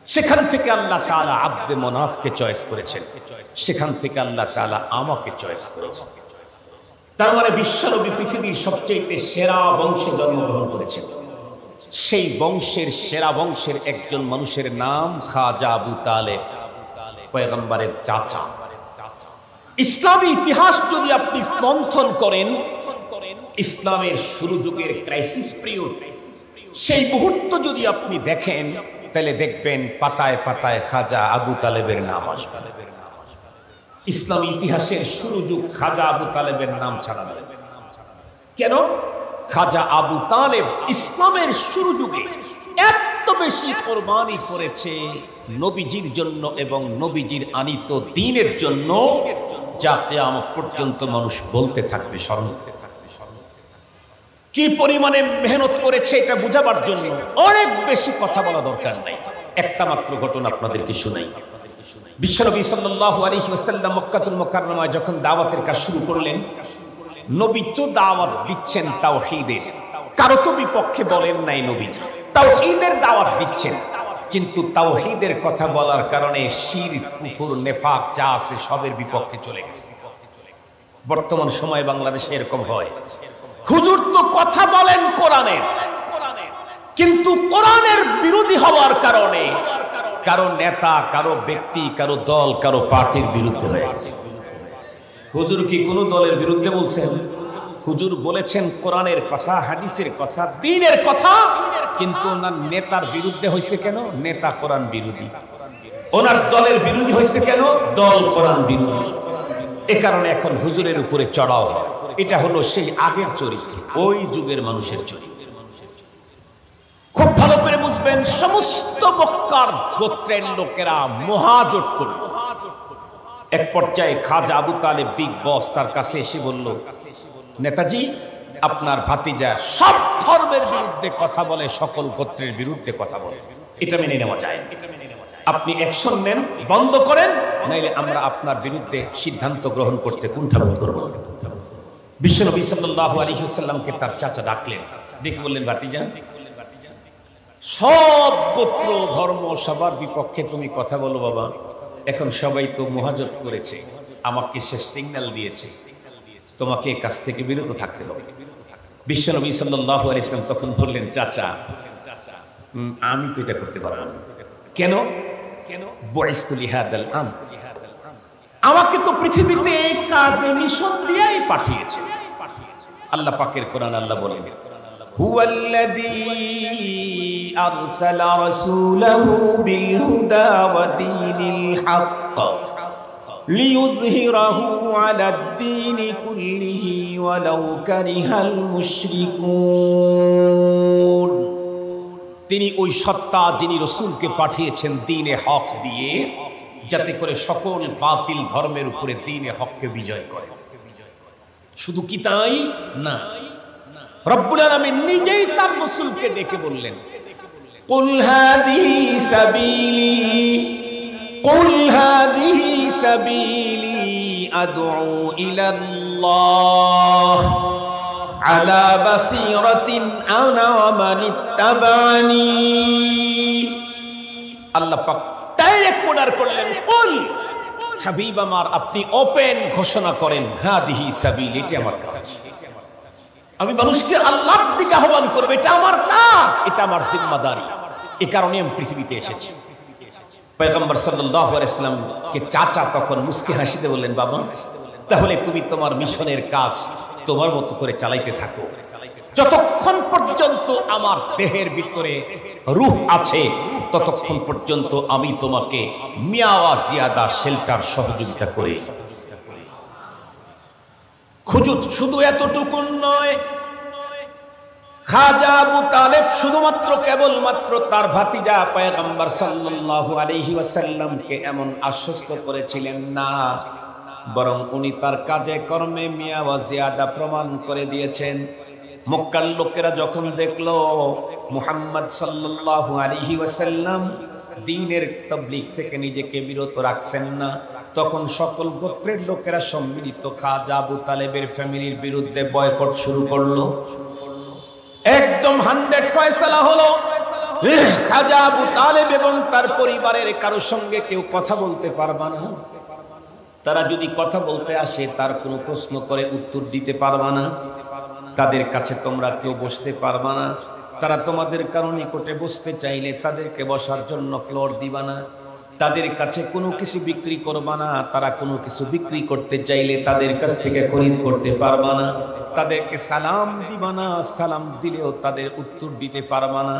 সেখান থেকে আল্লাহ তাআলা আব্দে মনাফকে চয়েস করেছেন। সেখান থেকে আল্লাহ তাআলা আমাকে চয়েস করেছেন। তার মানে বিশ্বনবী পৃথিবীর সবচেয়ে সেরা বংশে জন্মগ্রহণ করেছেন। সেই বংশের সেরা বংশের একজন মানুষের নাম খাজা আবু তালেব, পয়গম্বরের চাচা। ইসলামী ইতিহাস যদি আপনি মন্থন করেন, ইসলামের শুরু যুগের ক্রাইসিস পিরিয়ড, সেই মুহূর্ত যদি আপনি দেখেন, তাহলে দেখবেন পাতায় পাতায় খাজা আবু তালেবের নাম আসবে। ইসলামী ইতিহাসের শুরু যুগ খাজা আবু তালেবের নাম ছাড়া নেই। কেন? খাজা আবু তালেব ইসলামের শুরু যুগে এত বেশি কোরবানি করেছে নবীজির জন্য এবং নবীজির আনিত দ্বীনের জন্য, যা কিয়ামত পর্যন্ত মানুষ বলতে থাকবে, স্মরণ করতে থাকবে। কি পরিমাণে মেহনত করেছে এটা বোঝাবার জন্য অনেক বেশি কথা বলা দরকার নাই। একটা মাত্র ঘটনা আপনাদেরকে শোনাই। বিশ্বনবী সাল্লাল্লাহু আলাইহি ওয়াসাল্লাম মক্কাতুল মুকাররমায় যখন দাওয়াতের কাজ শুরু করলেন, নবী তো দাওয়াত দিচ্ছেন তাওহীদের, কারো তো বিপক্ষে বলেন নাই নবীজি, তাওহীদের দাওয়াত দিচ্ছেন। কিন্তু তাওহীদের কথা বলার কারণে শিরক, কুফর, নেফাক যা আছে সবের বিপক্ষে চলে গেছে। বর্তমান সময়ে বাংলাদেশে এরকম হয়, হুজুর তো কথা বলেন কোরআনের, কিন্তু কোরআনের বিরোধী হওয়ার কারণে কারো নেতা, কারো ব্যক্তি, কারো দল, কারো পার্টির বিরুদ্ধে হয়ে গেছে। হুজুর কি কোনো দলের বিরুদ্ধে বলছেন? হুজুর বলেছেন কোরআনের কথা, হাদিসের কথা, দ্বীনের কথা, কিন্তু ওনার নেতার বিরুদ্ধে হয়েছে কেন? নেতা কোরআন বিরোধী। ওনার দলের বিরোধী হয়েছে কেন? দল কোরআন বিরোধী। এ কারণে এখন হুজুরের উপরে চড়াও হয়। এটা হলো সেই আগের চরিত্র, ওই যুগের মানুষের চরিত্র। খুব ভালো করে বুঝবেন, সমস্ত মক্কার গোত্রের লোকেরা মহাজোট করল। এক পর্যায়ে খাজা আবু তালেব বিগ বস তার কাছে এসে বলল, নেতাজি, আপনার ভাতিজা সব ধর্মের বিরুদ্ধে কথা বলে, সকল গোত্রের বিরুদ্ধে কথা বলে, এটা মেনে নেওয়া যায় না। আপনি অ্যাকশন নেন, বন্ধ করেন, নাইলে আমরা আপনার বিরুদ্ধে সিদ্ধান্ত গ্রহণ করতে কুণ্ঠাবোধ করব। বিশ্বনবী সাল্লাল্লাহু আলাইহি ওয়াসাল্লামকে তার চাচা ডাকলেন, ডেকে বললেন, ভাতিজা, সব গোত্র ধর্ম সবার বিপক্ষে তুমি কথা বলো বাবা, এখন সবাই তো মহাজোট করেছে, আমাকে সে সিগন্যাল দিয়েছে, তোমাকে কাছ থেকে বিরত থাকতে হবে। বিশ্বনবী সাল্লাল্লাহু আলাইহি ওয়াসাল্লাম তখন বললেন, চাচা, আমি তো এটা করতে পারবো না। কেন? বুইসতু লিহাদাল আমর, আমাকে তো পৃথিবীতে এই কাজে মিশন দিয়েই পাঠিয়েছে। আল্লাহ পাকের কোরআন আল্লাহ বলেন, হুয়াল্লাযী আরসালা রাসূলাহু বিল হুদা ওয়া দীনিল হক লিইয়ুযহিরাহু আলাদ-দীনি কুল্লিহি ওয়ালাউ কারিহাল মুশরিকুন। তিনি ওই সত্তা যিনি রাসূলকে পাঠিয়েছেন দ্বীনে হক দিয়ে, যাতে করে সকল বাতিল ধর্মের উপরে দ্বীনে হককে বিজয় করে। শুধু কি তাই না, রব্বুল আলামিন নিজেই তার রাসূলকে ডেকে বললেন, কুল হাযিহি সাবিলি আদউ ইলাল্লাহ আলা বাসীরাতিন আনা ওয়া মানিত্তাবা'নি। আল্লাহ পাক ডাইরেক্ট অর্ডার করলেন, কুল, হাবিব আমার, আপনি ওপেন ঘোষণা করেন, হাদিহি সাবিল, এটা আমার কাজ, আমি মানুষকে আল্লাহর দিকে আহ্বান করব, এটা আমার কাজ, এটা আমার জিম্মাদারি। এই কারণে আমি পৃথিবীতে এসেছি। পয়গম্বর সাল্লাল্লাহু আলাইহি ওয়াসাল্লাম কে চাচা তখন মুস্কি হাসিতে বললেন, বাবা, তাহলে তুমি তোমার মিশনের কাজ তোমার মতো করে চালাইতে থাকো, যতক্ষণ পর্যন্ত আমার দেহের ভিতরে রূহ আছে ততক্ষণ পর্যন্ত আমি তোমাকে মিয়াওয়া জিয়াদা শেল্টার সহযোগিতা করে। শুধু এতটুকু নয়, খাজা আবু তালেব শুধুমাত্র কেবলমাত্র তার ভাতিজা পয়গম্বর সাল্লাল্লাহু আলাইহি ওয়াসাল্লামকে এমন আশ্বস্ত করেছিলেন না, বরং উনি তার কাজে কর্মে মিয়াওয়া জিয়াদা প্রমাণ করে দিয়েছেন। মক্কার লোকেরা যখন দেখলো মুহাম্মদ সাল্লাল্লাহু আলাইহি ওয়াসাল্লাম দ্বীনের তাবলীগ থেকে নিজেকে বিরত রাখছেন না, তখন সকল গোত্রের লোকেরা সম্মিলিত খাজা আবু তালেবের ফ্যামিলির বিরুদ্ধে বয়কট শুরু করলো। একদম 100 ফয়সালা হলো, খাজা আবু তালেব এবং তার পরিবারের কারো সঙ্গে কেউ কথা বলতে পারবে না। তারা যদি কথা বলতে আসে তার কোনো প্রশ্ন করে উত্তর দিতে পারবে না, তাদের কাছে তোমরা কেউ বসতে পারবে না। তারা তোমাদের কারো নিকটে বসতে চাইলে তাদেরকে বসার জন্য ফ্লোর দিবা না, তাদের কাছে কোনো কিছু বিক্রি করবা না, তারা কোনো কিছু বিক্রি করতে চাইলে তাদের কাছ থেকে খরিদ করতে পারবা না, তাদেরকে সালাম দিবা না, সালাম দিলেও তাদের উত্তর দিতে পারবা না।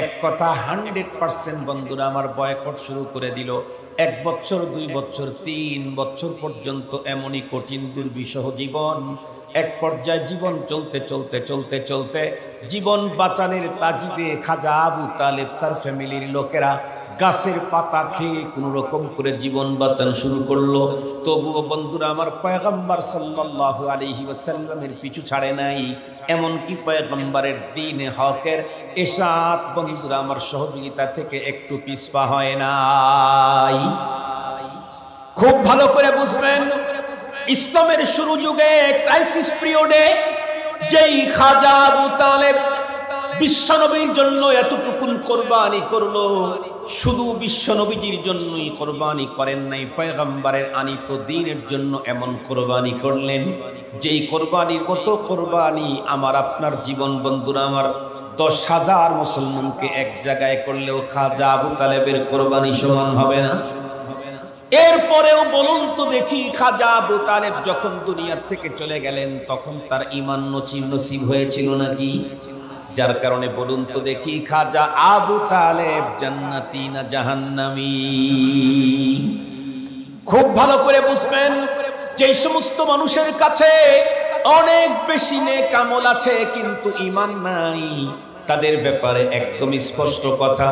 এক কথা 100% বন্ধুরা আমার বয়কট শুরু করে দিল। 1 বছর 2 বছর 3 বছর পর্যন্ত এমনই কঠিন দুর্বিষহ জীবন। এক পর্যায়ে জীবন চলতে চলতে চলতে চলতে জীবন বাঁচানোর তাগিদে খাজা আবু তালেব তার ফ্যামিলির লোকেরা গাছের পাতা খেয়ে কোন রকম করে জীবন বাঁচানো শুরু করলো। তবুও বন্ধুরা আমার পয়গম্বর সাল্লাল্লাহু আলাইহি ওয়াসাল্লামের পিছু ছাড়ে নাই, এমনকি পয়গম্বরের দ্বীন হকের এরশাদ বন্ধুরা আমার সহযোগিতা থেকে একটু পিছপা হয় নাই। খুব ভালো করে বুঝবেন, ইসলামের শুরু যুগে ক্রাইসিস পিরিয়ডে যেই খাজা আবু তালেব বিশ্বনবীর জন্য এতটুকুন কোরবানি করলো, শুধু বিশ্বনবীজির জন্যই কোরবানি করেন নাই, পয়গম্বরের আনিত দ্বীনের জন্য এমন কোরবানি করলেন যেই কোরবানির মতো কোরবানি আমার আপনার জীবন বন্ধুরা আমার 10,000 মুসলমানকে এক জায়গায় করলেও খাজা আবু তালেবের কোরবানি সমান হবে না। এরপরেও বলুন তো দেখি, খাজা আবু তালেব যখন দুনিয়ার থেকে চলে গেলেন তখন তার ঈমান নসিব হয়েছিল নাকি? যার কারণে বলুন তো দেখি, খাজা আবু তালেব জান্নাতি না জাহান্নামী? খুব ভালো করে বুঝবেন, যে সমস্ত মানুষের কাছে অনেক বেশি নেক আমল আছে কিন্তু ঈমান নাই, তাদের ব্যাপারে একদম স্পষ্ট কথা,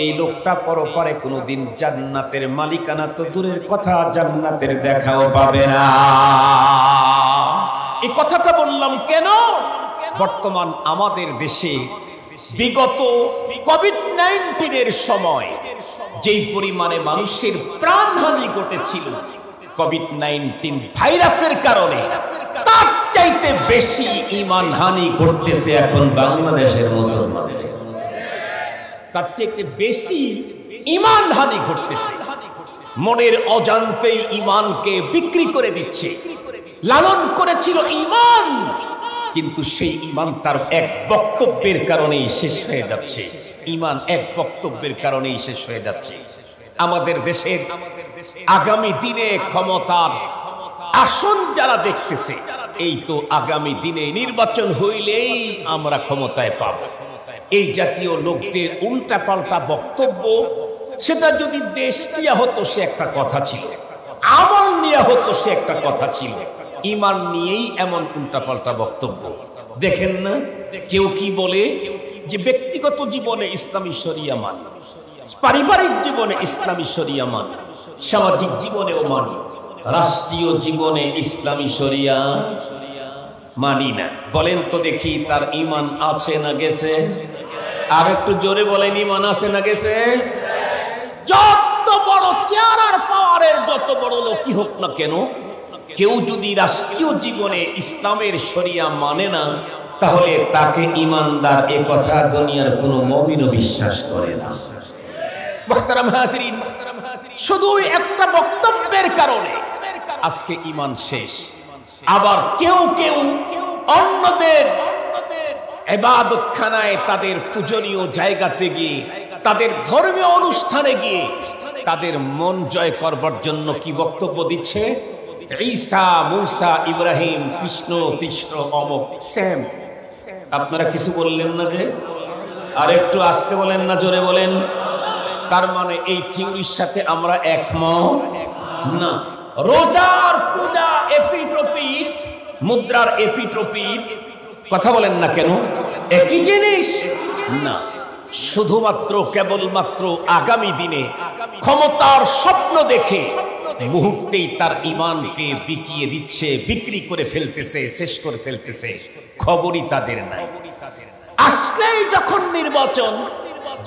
এই লোকটা পরপারে কোনোদিন জান্নাতের মালিকানা তো দূরের কথা, জান্নাতের দেখাও পাবে না। এই কথাটা বললাম কেন? বর্তমান আমাদের দেশে বিগত কোভিড-19 সময় যেই পরিমাণে মানুষের প্রাণহানি ঘটেছিল কোভিড-19 ভাইরাসের কারণে, তার চাইতে বেশি ঈমান হানি ঘটতেছে এখন বাংলাদেশের মুসলমানদের। তার চাইতে বেশি ঈমান হানি ঘটতেছে। মনের অজান্তেই ঈমানকে বিক্রি করে দিচ্ছে। লালন করেছিল ঈমান, কিন্তু সেই ঈমান তার এক বক্তব্যের কারণেই শেষ হয়ে যাচ্ছে। ঈমান এক বক্তব্যের কারণেই শেষ হয়ে যাচ্ছে। আমাদের দেশের আগামী দিনে ক্ষমতার আসন যারা দেখতেছে, এই তো আগামী দিনে নির্বাচন হইলেই আমরা ক্ষমতায় পাব, এই জাতীয় লোকদের উল্টা পাল্টা বক্তব্য, সেটা যদি দেশ নিয়ে হতো সে একটা কথা ছিল, আমল নিয়ে হতো সে একটা কথা ছিল, ঈমান নিয়েই এমন উল্টা পাল্টা বক্তব্য। দেখেন না, কেউ কি বলে যে ব্যক্তিগত জীবনে ইসলামী শরিয়া মানি, পারিবারিক জীবনে ইসলামী শরিয়া মানি, সামাজিক জীবনেও মানি, রাষ্ট্রীয় জীবনে ইসলামী শরিয়া মানি না। বলেন তো দেখি তার ঈমান আছে না গেছে? আর একটু জোরে বলেন, ঈমান আছে না গেছে? যত বড় চেয়ার আর পাওয়ারের যত বড় লোকই হোক না কেন, কেউ যদি রাষ্ট্রীয় জীবনে ইসলামের শরিয়া মানে না, তাহলে তাকে ঈমানদার এ কথা দুনিয়ার কোনো মুমিনও বিশ্বাস করে না। মুহতারাম হাজিরিন, শুধু একটা বক্তব্যের কারণে আজকে ঈমান শেষ। আবার কেউ কেউ অন্যদের ইবাদতখানায়, তাদের পূজনীয় জায়গাতে গিয়ে, তাদের ধর্মীয় অনুষ্ঠানে গিয়ে তাদের মন জয় করবার জন্য কি বক্তব্য দিচ্ছে? ঈসা, মূসা, ইব্রাহিম, কৃষ্ণ, তৃষ্ণ, অমুক সেম। আপনারা কিছু বললেন না যে? আর একটু আসতে বলেন না, জোরে বলেন। তার মানে এই থিওরির সাথে আমরা একমত না। রোজার পূজা এপিট্রপির, মুদ্রার এপিট্রপির কথা বলেন না কেন? একই জিনিস না। শুধুমাত্র কেবলমাত্র আগামী দিনে ক্ষমতার স্বপ্ন দেখে মুহূর্তেই তার ঈমানকে বিকিয়ে দিচ্ছে, বিক্রি করে ফেলতেছে, শেষ করে ফেলতেছে, খবরই তাদের নাই। আসলেই যখন নির্বাচন,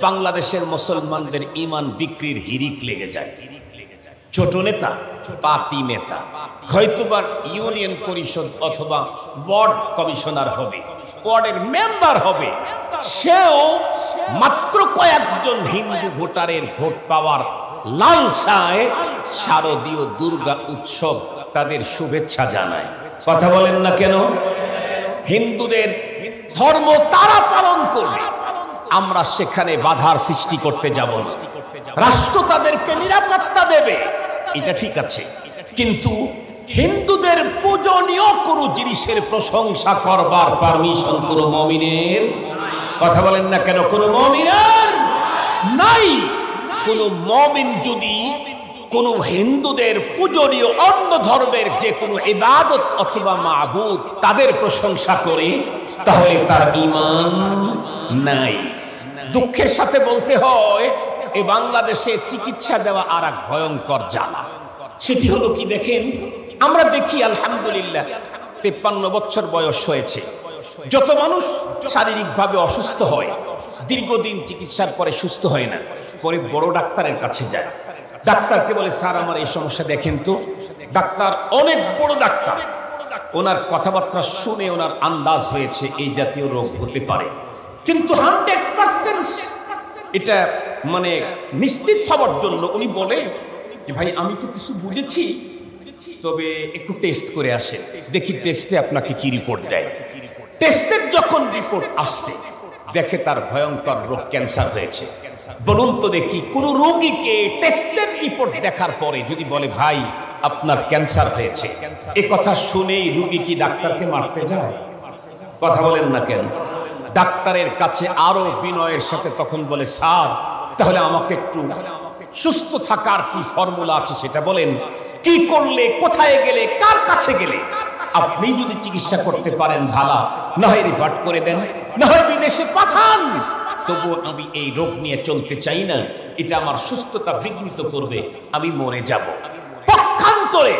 বাংলাদেশের মুসলমানদের ঈমান বিক্রির হিরিক লেগে যায়। ছোট নেতা, পাতি নেতা, হয়তোবা ইউনিয়ন পরিষদ অথবা ওয়ার্ড কমিশনার হবে, ওয়ার্ডের মেম্বার হবে, সেও মাত্র কয়েকজন হিন্দু ভোটারের ভোট পাওয়ার লালসায় শারদীয় দুর্গা উৎসব তাদের শুভেচ্ছা জানায়। কথা বলেন না কেন? হিন্দুদের ধর্ম তারা পালন করবে, আমরা সেখানে বাধার সৃষ্টি করতে যাব না। রাষ্ট্র তাদেরকে নিরাপত্তা দেবে, এটা ঠিক আছে, কিন্তু হিন্দুদের পূজনীয় কোন জিনিসের প্রশংসা করবার পারমিশন কোন মুমিনের, কথা বলেন না কেন, কোন মুমিনের নাই। কোন মুমিন যদি কোন হিন্দুদের পূজনীয় অন্য ধর্মের যে কোনো ইবাদত অথবা মাবুদ তাদের প্রশংসা করে, তাহলে তার ঈমান নাই। দুঃখের সাথে বলতে হয়, এই বাংলাদেশে চিকিৎসা দেওয়া আর এক ভয়ঙ্কর জ্বালা। সেটি হলো কি দেখেন, আমরা দেখি আলহামদুলিল্লাহ 53 বছর বয়স হয়েছে, যত মানুষ শারীরিকভাবে অসুস্থ হয়, দীর্ঘদিন চিকিৎসার পরে সুস্থ হয় না, পরে বড় ডাক্তারের কাছে যায়। ডাক্তারকে বলে, স্যার আমার এই সমস্যা দেখেন তো। ডাক্তার অনেক বড় ডাক্তার, ওনার কথাবার্তা শুনে ওনার আন্দাজ হয়েছে এই জাতীয় রোগ হতে পারে, কিন্তু 100% এটা মানে নিশ্চিত হওয়ার জন্য উনি বলে যে ভাই আমি তো কিছু বুঝেছি, তবে একটু টেস্ট করে আসেন, দেখি টেস্টে আপনাকে কি রিপোর্ট দেয়। টেস্টের যখন রিপোর্ট আসছে, দেখে তার ভয়ঙ্কর রোগ ক্যান্সার হয়েছে। বলুন তো দেখি, কোন রোগীকে টেস্টের রিপোর্ট দেখার পরে যদি বলে ভাই আপনার ক্যান্সার হয়েছে, এ কথা শুনেই রোগী কি ডাক্তারকে মারতে যায়? কথা বলেন না কেন? ডাক্তারের কাছে আরো বিনয়ের সাথে তখন বলে, স্যার তাহলে আমাকে একটু সুস্থ থাকার কি ফর্মুলা আছে সেটা বলেন, কি করলে, কোথায় গেলে, কার কাছে গেলে আপনি যদি চিকিৎসা করতে পারেন ভালো, না হয় রিফার্ট করে দেন, না হয় বিদেশে পাঠান, তবু আমি এই রোগ নিয়ে চলতে চাই না, এটা আমার সুস্থতা বিঘ্নিত করবে, আমি মরে যাব। পক্ষান্তরে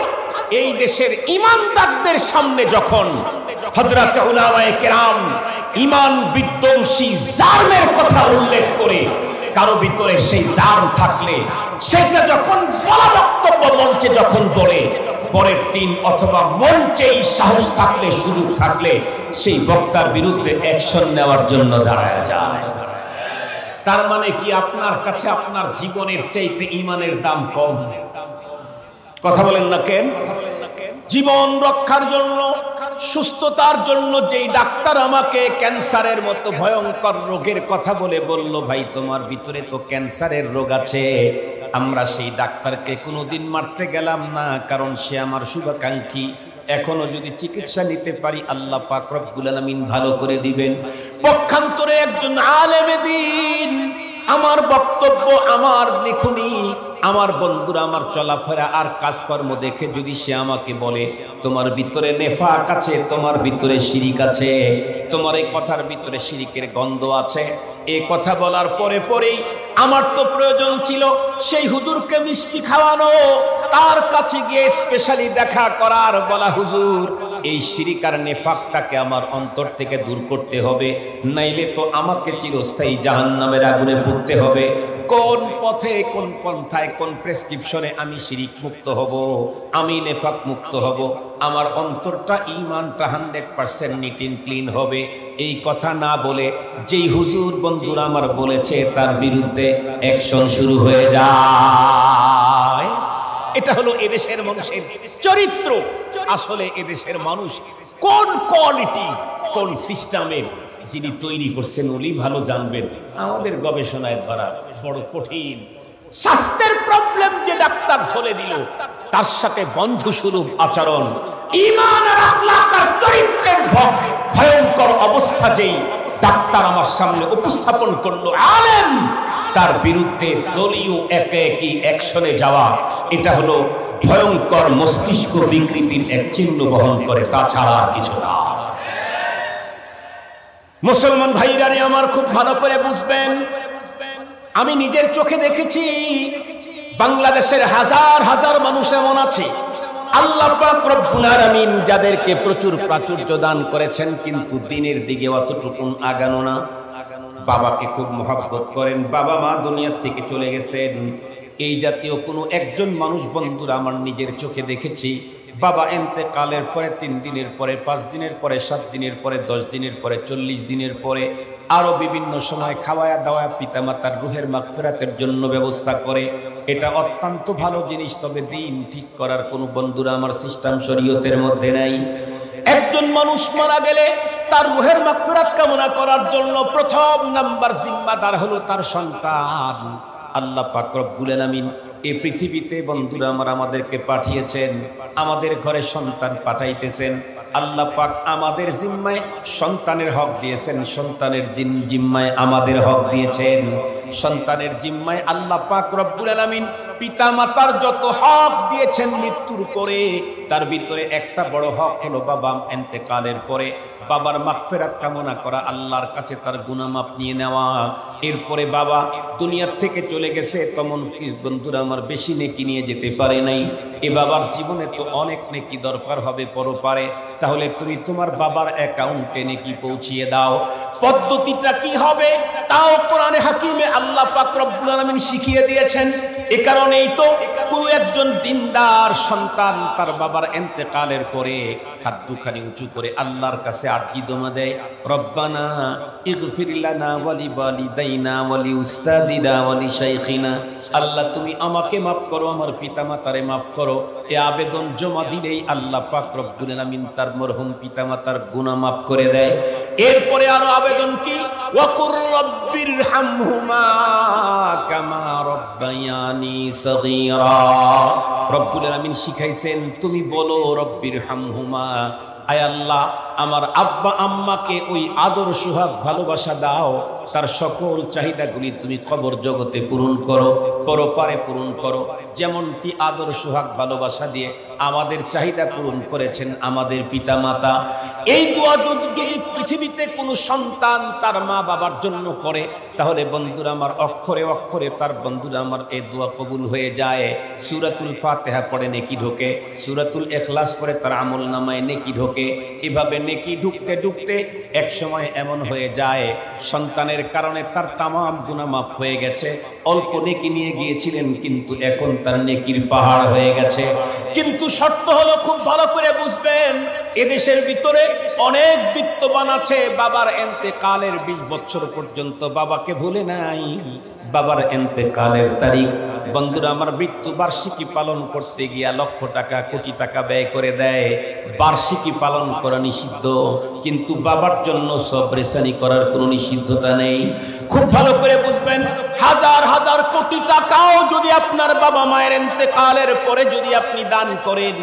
এই দেশের ঈমানদারদের সামনে যখন হযরত উলামায়ে কেরাম ঈমান বিধ্বংসী জার্মের কথা উল্লেখ করে, কারো ভিতরে সেই জার্ম থাকলে সেটা যখন বলা বক্তব্য মঞ্চে যখন বলে, পরের দিন অথবা মঞ্চেই সাহস থাকলে, সুযোগ থাকলে সেই বক্তার বিরুদ্ধে অ্যাকশন নেওয়ার জন্য দাঁড়ায় যায়। তার মানে কি আপনার কাছে আপনার জীবনের চাইতে ঈমানের দাম কম? কথা বলেন না কেন? জীবন রক্ষার জন্য, সুস্থতার জন্য যেই ডাক্তার আমাকে ক্যান্সারের মতো ভয়ঙ্কর রোগের কথা বলে বলল, ভাই তোমার ভিতরে তো ক্যান্সারের রোগ আছে, আমরা সেই ডাক্তারকে কোনোদিন মারতে গেলাম না, কারণ সে আমার শুভাকাঙ্ক্ষী। এখনো যদি চিকিৎসা নিতে পারি আল্লাহ পাক রব্বুল আলামিন ভালো করে দিবেন। পক্ষান্তরে একজন আলেমে দ্বীন, আমার বক্তব্য, আমার লেখনী, আমার বন্ধুরা, আমার চলাফেরা আর কাজকর্ম দেখে যদি সে আমাকে বলে তোমার ভিতরে নেফাক আছে, তোমার ভিতরে শিরিক আছে, তোমার এই কথার ভিতরে শিরিকের গন্ধ আছে, এই কথা বলার পরে পরেই আমার তো প্রয়োজন ছিল সেই হুজুরকে মিষ্টি খাওয়ানো, তার কাছে গিয়ে স্পেশালি দেখা করার, বলা হুজুর এই শিরিক আর নেফাকটাকে আমার অন্তর থেকে দূর করতে হবে, নাইলে তো আমাকে চিরস্থায়ী জাহান্নামের আগুনে পুড়তে হবে। কোন পথে, কোন পন্থায়, কোন প্রেসক্রিপশনে আমি শিরিক মুক্ত হব, আমি নেফাক মুক্ত হব, আমার অন্তরটা, ঈমানটা 100% নিট এন্ড ক্লিন হবে, এই কথা না বলে যেই হুজুর বন্ধুরা আমার বলেছে তার বিরুদ্ধে অ্যাকশন শুরু হয়ে যায়। এটা হলো এদেশের মানুষের চরিত্র। আসলে এদেশের মানুষ কোন কোয়ালিটি, কোন সিস্টেমের যিনি তৈরি করছেন উনি ভালো জানবেন। আমাদের গবেষণায় ধরা বড় কঠিন। স্বাস্থ্যের প্রবলেম যে ডাক্তার ধরে দিল, তার সাথে বন্ধু স্বরূপ আচরণ, ঈমান আর আখলাক আর চরিত্রের ভয়ঙ্কর অবস্থা যেই ডাক্তার আমার সামনে উপস্থাপন করলো, আলেম, তার বিরুদ্ধে দলীয় একে একই অ্যাকশনে যাওয়া, এটা হলো ভয়ঙ্কর মস্তিষ্ক বিকৃতির এক চিহ্ন বহন করে, তাছাড়া আর কিছু না। মুসলমান ভাইরা আমার খুব ভালো করে বুঝবেন, আমি নিজের চোখে দেখেছি বাংলাদেশের হাজার হাজার মানুষ এমন আছে, আল্লাহ পাক রব্বুল আলামিন যাদেরকে প্রচুর প্রাচুর্য দান করেছেন, কিন্তু দিনের দিকে অতটুকু আগানো না। বাবাকে খুব মহব্বত করেন, বাবা মা দুনিয়া থেকে চলে গেছেন, এই জাতীয় কোনো একজন মানুষ বন্ধুরা আমার নিজের চোখে দেখেছি, বাবা ইন্তেকালের পরে 3 দিনের পরে, 5 দিনের পরে, 7 দিনের পরে, 10 দিনের পরে, 40 দিনের পরে, আরো বিভিন্ন সময় খাওয়ায়া দাওয়া পিতামাতার রুহের মাগফিরাতের জন্য ব্যবস্থা করে। এটা অত্যন্ত ভালো জিনিস, তবে দিন ঠিক করার কোনো বন্ধুরা আমার সিস্টেম শরীয়তের মধ্যে নাই। একজন মানুষ মারা গেলে তার রূহের মাগফিরাত কামনা করার জন্য প্রথম নাম্বার জিম্মাদার হলো তার সন্তান। আল্লাহ পাক রব্বুল আলামিন এই পৃথিবীতে বন্ধুরা আমাদেরকে পাঠিয়েছেন, আমাদের ঘরে সন্তান পাঠাইতেছেন। আল্লাহ পাক আমাদের জিম্মায় সন্তানের হক দিয়েছেন, সন্তানের জিম্মায় আমাদের হক দিয়েছেন। সন্তানের জিম্মায় আল্লাহ পাক রব্বুল আলামিন পিতা মাতার যত হক দিয়েছেন মৃত্যুর পরে, তার ভিতরে একটা বড় হক হলো বাবা ইন্তেকালের পরে বাবার মাগফিরাত কামনা করা, আল্লাহর কাছে তার গুনাহ মাপ নিয়ে নেওয়া। এরপরে বাবা দুনিয়ার থেকে চলে গেছে, তেমন কি বন্ধুরা আমার বেশি নেকি নিয়ে যেতে পারে নাই। এ বাবার জীবনে তো অনেক নেকি দরকার হবে পরপারে, তাহলে তুমি তোমার বাবার অ্যাকাউন্টে নেকি পৌঁছিয়ে দাও। পদ্ধতিটা কি হবে তাও কোরআনে হাকিমে আল্লাহ পাক রব্বুল আলামিন শিখিয়ে দিয়েছেন। এ কারণেই তো কোনো একজন দিনদার সন্তান তার বাবার ইন্তেকালের পরে হাত দুখানি উঁচু করে আল্লাহর কাছে আরজি দমা দেয়, রব্বানা ইগফির লানা ওয়া লিওয়ালিদাইনা ওয়া লিউস্তাদিনা ওয়া লিশাইখিনা। আল্লাহ তুমি আমাকে মাফ করো, আমার পিতামাতারে মাফ করো। এই আবেদন জমা দিলেই আল্লাহ পাক রব্বুল আলামিন তার মরহুম পিতামাতার গুনাহ মাফ করে দেয়। এরপরে আরো আবেদন কি, ওয়াকুর রব্বিরহামহুমা কামা রব্বায়ানি সগীরা। রব্বুল আলামিন শিখাইছেন তুমি বলো রব্বিরহামহুমা, আয় আল্লাহ আমার আব্বা আম্মাকে ওই আদর সোহাগ ভালোবাসা দাও, তার সকল চাহিদাগুলি তুমি কবর জগতে পূরণ করো, পরপারে পূরণ করো। যেমনটি আদর সোহাগ ভালোবাসা দিয়ে আমাদের চাহিদা পূরণ করেছেন আমাদের পিতা মাতা। এই দোয়া যদি পৃথিবীতে কোনো সন্তান তার মা বাবার জন্য করে, তাহলে বন্ধুরা আমার অক্ষরে অক্ষরে তার বন্ধুরা আমার এই দোয়া কবুল হয়ে যায়। সূরাতুল ফাতিহা পড়ে নেকি ঢোকে, সূরাতুল ইখলাস পড়ে তার আমল নামায় নেকি ঢোকে। এভাবে নেকি ঢুকতে ঢুকতে এক সময় এমন হয়ে যায় সন্তানের কারণে তার তামাম গুনাহ মাফ হয়ে গেছে। অল্প নেকি নিয়ে গিয়েছিলেন কিন্তু এখন তার নেকির পাহাড় হয়ে গেছে। কিন্তু শর্ত হলো খুব ভালো করে বুঝবেন, এদেশের ভিতরে অনেক বিত্তবান আছে বাবার ইন্তেকালের 20 বছর পর্যন্ত বাবাকে ভুলে নাই। বাবার ইন্তেকালের তারিখ বন্ধুরা আমার মৃত্যু বার্ষিকী পালন করতে গিয়া লক্ষ টাকা কোটি টাকা ব্যয় করে দেয়। বার্ষিকী পালন করা নিষিদ্ধ, কিন্তু বাবার জন্য সবরেসানি করার কোনো নিষিদ্ধতা নেই। খুব ভালো করে বুঝবেন, হাজার হাজার কোটি টাকাও যদি আপনার বাবা মায়ের ইন্তেকালের পরে যদি আপনি দান করেন,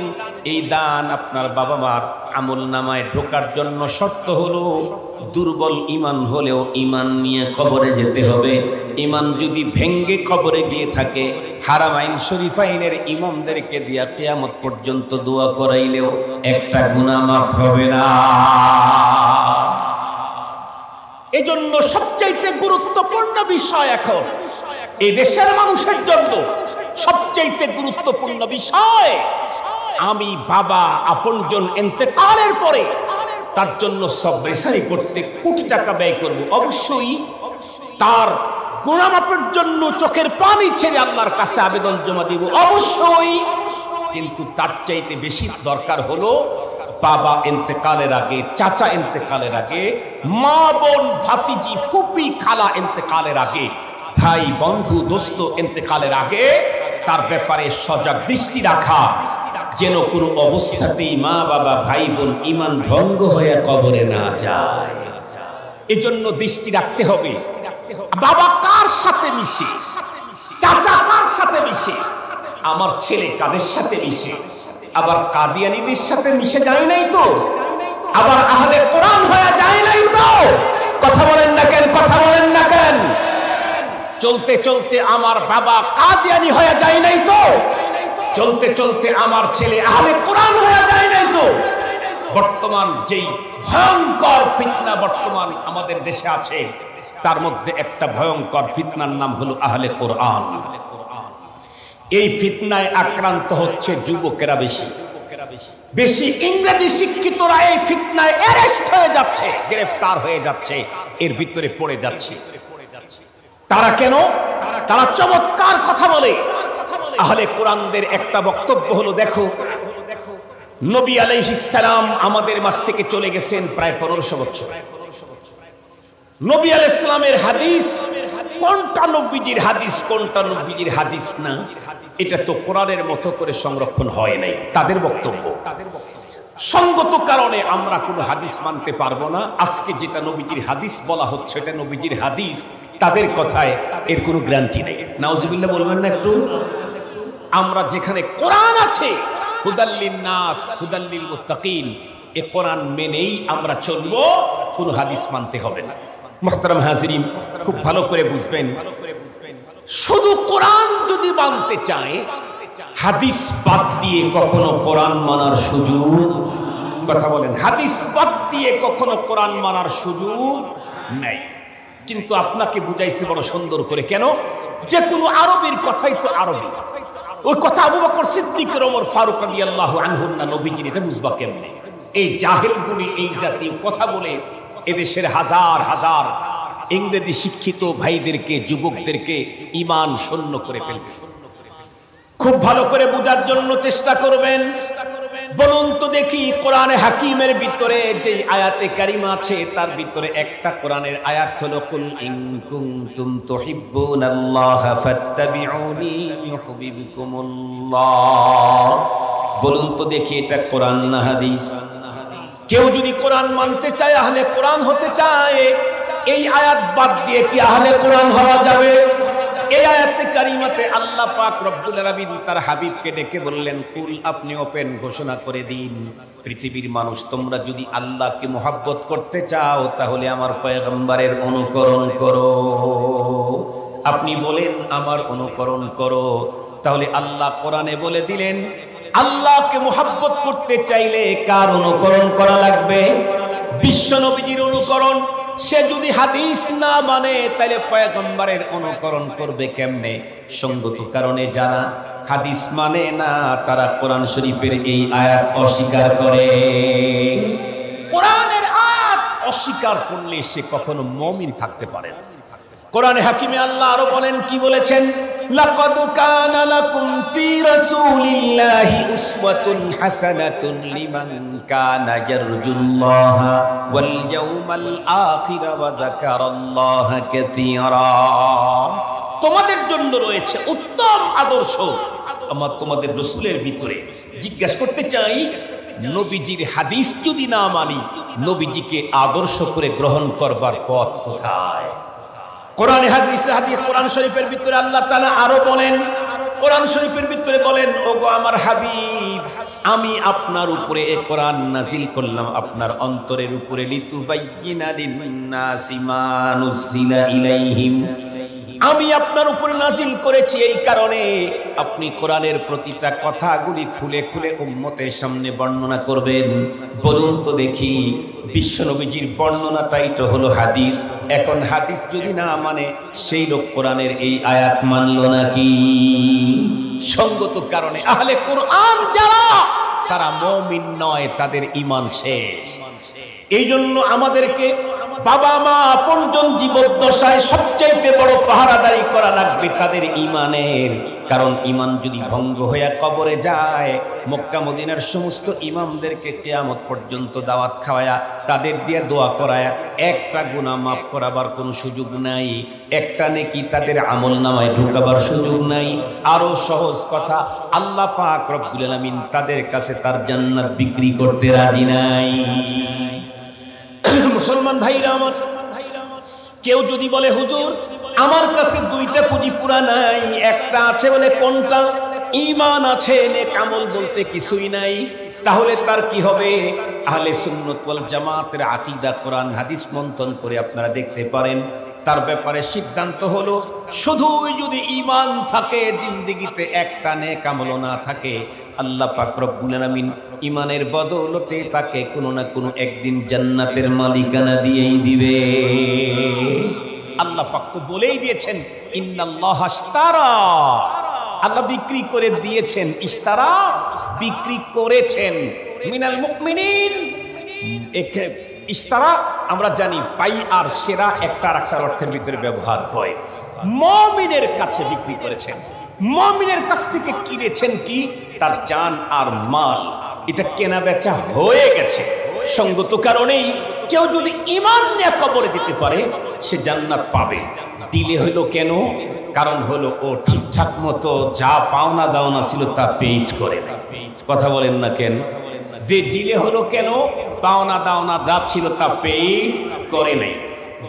এই দান আপনার বাবা মার আমল নামায় ঢোকার জন্য শর্ত হলো দুর্বল ঈমান হলেও ঈমান নিয়ে কবরে যেতে হবে। ঈমান যদি ভেঙ্গে কবরে গিয়ে থাকে, হারামাইন শরীফাইনের ইমামদেরকে দিয়া কিয়ামত পর্যন্ত দোয়া করাইলেও একটা গুনাহ মাফ হবে না। এজন্য সবচাইতে গুরুত্বপূর্ণ বিষয় এখন এই দেশের মানুষের জন্য সবচাইতে গুরুত্বপূর্ণ বিষয়, আমি বাবা আপনজন ইন্তেকালের পরে তার জন্য সবরেসানি করতে কোটি টাকা ব্যয় করব। অবশ্যই তার গুনাহ মাফের জন্য চোখের পানি ছেড়ে আল্লাহর কাছে আবেদন জমা দিব, অবশ্যই। কিন্তু তার চাইতে বেশি দরকার হলো বাবা ইন্তেকালের আগে, চাচা ইন্তেকালের আগে, মা বোন ভাতিজি ফুপি খালা ইন্তেকালের আগে, ভাই বন্ধু দোস্ত ইন্তেকালের আগে তার ব্যাপারে সজাগ দৃষ্টি রাখা, যেন কোনো অবস্থাতেই মা বাবা ভাই বোন ঈমান ভঙ্গ হয়ে কবরে না যায়। এজন্য দৃষ্টি রাখতে হবে বাবা কার সাথে মিশে, চাচা কার সাথে মিশে, আমার ছেলে কাদের সাথে মিশে। আবার কাদিয়ানীদের সাথে মিশে যায় নাই তো, আবার আহলে কোরআন হয়ে যায় নাই তো। কথা বলেন না কেন, কথা বলেন না কেন? চলতে চলতে আমার বাবা কাদিয়ানী হয়ে যায় নাই তো, চলতে চলতে আমার ছেলে আহলে কোরআন হয়ে যায় নাই তো। বর্তমান যেই ভয়ঙ্কর ফিতনা বর্তমান আমাদের দেশে আছে, তার মধ্যে একটা ভয়ঙ্কর ফিতনার নাম হলো আহলে কোরআন। এই ফিতনায় আক্রান্ত হচ্ছে যুবকেরা বেশি বেশি। ইংরেজি শিক্ষিতরা এই ফিতনায় অ্যারেস্ট হয়ে যাচ্ছে, গ্রেফতার হয়ে যাচ্ছে, এর ভিতরে পড়ে যাচ্ছে। তারা কেন? তারা চমৎকার কথা বলে। আহলে কোরআনদের একটা বক্তব্য হলো, দেখো নবী আলাইহিস সালাম আমাদের মাঝ থেকে চলে গেছেন প্রায় 1500 বছর। নবী আলাইহিস সালামের হাদিস কোনটা নবীজির হাদিস, কোনটা নবীজির হাদিস না, এটা তো কোরআনের মতো করে সংরক্ষণ হয় নাই। তাদের বক্তব্য সঙ্গত কারণে আমরা কোনো হাদিস মানতে পারবো না। আজকে যেটা নবীজির হাদিস বলা হচ্ছে এটা নবীজির হাদিস, তাদের কথায় এর কোনো গ্যারান্টি নেই। নাউজুবিল্লাহ বলবেন না একটু? আমরা যেখানে কোরআন আছে হুদাল্লিন নাস হুদাল্লিল মুত্তাকিন, এই কোরআন মেনেই আমরা চলবো, কোনো হাদিস মানতে হবে না। মুহতারাম হাজিরিন, খুব ভালো করে বুঝবেন, শুধু কোরআন যদি মানতে চায়, হাদিস বাদ দিয়ে কখনো কোরআন মানার সুযোগ, কথা বলেন, হাদিস বাদ দিয়ে কখনো কোরআন মানার সুযোগ নাই। কিন্তু আপনাকে বুঝাইছে বড় সুন্দর করে, কেন? যে কোনো আরবির কথাই তো আরবি, ওই কথা আবু বকর সিদ্দিক, ওমর ফারুক রাদিয়াল্লাহু আনহুর না নবীজির, এটা বুঝবা কেমনে? এই জাহেলগুলি এই জাতীয় কথা বলে এদেশের হাজার হাজার ইংরেজি শিক্ষিত ভাইদেরকে, যুবকদেরকে ঈমান শূন্য করে ফেলতেছে। খুব ভালো করে বোঝার জন্য চেষ্টা করবেন। বলুন তো দেখি, কোরআনে হাকিমের ভিতরে যে আয়াতে কারিমা আছে তার ভিতরে একটা কোরআনের আয়াত হলো কুল ইন কুনতুম তুহিব্বুনাল্লাহা ফাত্তাবিউনি ইউহিব্বুকুমুল্লাহ। বলুন তো দেখি এটা কোরআন না হাদিস? কেউ যদি কোরআন মানতে চায়, আহলে কোরআন হতে চায়, এই আয়াত বাদ দিয়ে কি আহলে কোরআন হওয়া যাবে? এই আয়াতে কারিমাতে আল্লাহ পাক রব্বুল আলামিন তার হাবিবকে ডেকে বললেন, কুল, আপনি ওপেন ঘোষণা করে দিন, পৃথিবীর মানুষ, তোমরা যদি আল্লাহকে মুহাব্বত করতে চাও তাহলে আমার পয়গম্বরের অনুকরণ করো। আপনি বলেন আমার অনুকরণ করো। তাহলে আল্লাহ কোরআনে বলে দিলেন, আল্লাহকে মুহাব্বত করতে চাইলে কার অনুকরণ করা লাগবে? বিশ্ব নবীজির অনুকরণ। সে যদি হাদিস না মানে তাহলে পয়গম্বরের অনুকরণ করবে কেমনে? সঙ্গত কারণে যারা হাদিস মানে না তারা কোরআন শরীফের এই আয়াত অস্বীকার করে। কোরআনের আয়াত অস্বীকার করলে সে কখনো মুমিন থাকতে পারে না। কোরআনে হাকিমে আল্লাহ আরো বলেন, কি বলেছেন? লাকাদ কানা লাকুম ফি রাসূলিল্লাহি উসওয়াতুন হাসানাতুন লিমান কানা ইয়ারজুল্লাহা ওয়াল ইয়াউমাল আখির ওয়া যাকারাল্লাহা কাসীরা। তোমাদের জন্য রয়েছে উত্তম আদর্শ আমার তোমাদের রাসূলের ভিতরে। জিজ্ঞাসা করতে চাই, নবীজির হাদিস যদি না মানি, নবীজিকে আদর্শ করে গ্রহণ করবার পথ কোথায়? কোরআন হাদিস, কোরআন শরীফের ভিতরে আল্লাহ তাআলা আরো বলেন, কোরআন শরীফের ভিতরে বলেন, ওগো আমার হাবিব, আমি আপনার উপরে এই কোরআন নাজিল করলাম আপনার অন্তরের উপরে, লিতুবাইয়িনা লিন-নাসি মা নুজিলা ইলাইহিম। আমি আপনার উপরে নাজিল করেছি এই কারণে আপনি কোরআনের প্রতিটা কথাগুলি খুলে খুলে উম্মতের সামনে বর্ণনা করবেন। বলুন তো দেখি, বিশ্বনবীজির বর্ণনাটাই তো হলো হাদিস। এখন হাদিস যদি না মানে সেই লোক কোরআনের এই আয়াত মানলো নাকি? সঙ্গত কারণে আহলে কোরআন যারা, তারা মুমিন নয়, তাদের ঈমান শেষ। এই জন্য আমাদেরকে বাবা মা আপনজন জীবদ্দশায় সবচাইতে বড় পাহারাদারি করা লাগবে তাদের ঈমানের। কারণ ঈমান যদি ভঙ্গ হয়ে কবরে যায়, মক্কা মদিনার সমস্ত ইমামদেরকে কিয়ামত পর্যন্ত দাওয়াত খাওয়ায়া, তাদের দিয়ে দোয়া করায়া, একটা গুনাহ মাফ করাবার কোনো সুযোগ নাই, একটা নেকি তাদের আমলনামায় ঢুকাবার সুযোগ নাই। আরো সহজ কথা, আল্লাহ পাক রব্বুল আলামিন তাদের কাছে তার জান্নাত বিক্রি করতে রাজি নাই। মুসলমান ভাইরা আমার, কেউ যদি বলে হুজুর আমার কাছে দুইটা পুঁজি পুরা নাই, একটা আছে, বলে কোনটা? ঈমান আছে, নেক আমল বলতে কিছুই নাই। তাহলে তার কি হবে? আহলে সুন্নাত ওয়াল জামাতের আকীদা কোরআন হাদিস মন্থন করে আপনারা দেখতে পারেন। তার ব্যাপারে সিদ্ধান্ত হলো, শুধু যদি ঈমান থাকে, জিন্দেগিতে একটা নেক আমলও না থাকে, আল্লাহ পাক রব্বুল আলামিন ঈমানের বদৌলতে তাকে কোনো না কোনো একদিন জান্নাতের মালিকানা দিয়েই দিবে। আল্লাহ পাক তো বলেই দিয়েছেন, ইন্নাল্লাহা ইশতারা, আল্লাহ বিক্রি করে দিয়েছেন, ইশতারা বিক্রি করেছেন, মিনাল মুমিনিন। ইশতারা আমরা জানি পাই আর সেরা একটা অর্থের ভিতরে ব্যবহার হয়। মুমিনের কাছে বিক্রি করেছেন, মুমিনের কাছ থেকে কিনেছেন কি? তার জান আর মাল। এটা কেনা বেচা হয়ে গেছে। সঙ্গত কারণেই কেউ যদি ঈমান নিয়ে কবরে দিতে পারে, সে জান্নাত পাবে। দিলে হলো কেন? কারণ হলো ও ঠিকঠাক মতো যা পাওনা দাওনা ছিল তা পেইড করে না। কথা বলেন না কেন? যে ডিলে হলো কেন? পাওনা দাওনা যা ছিল তা পে করে নাই।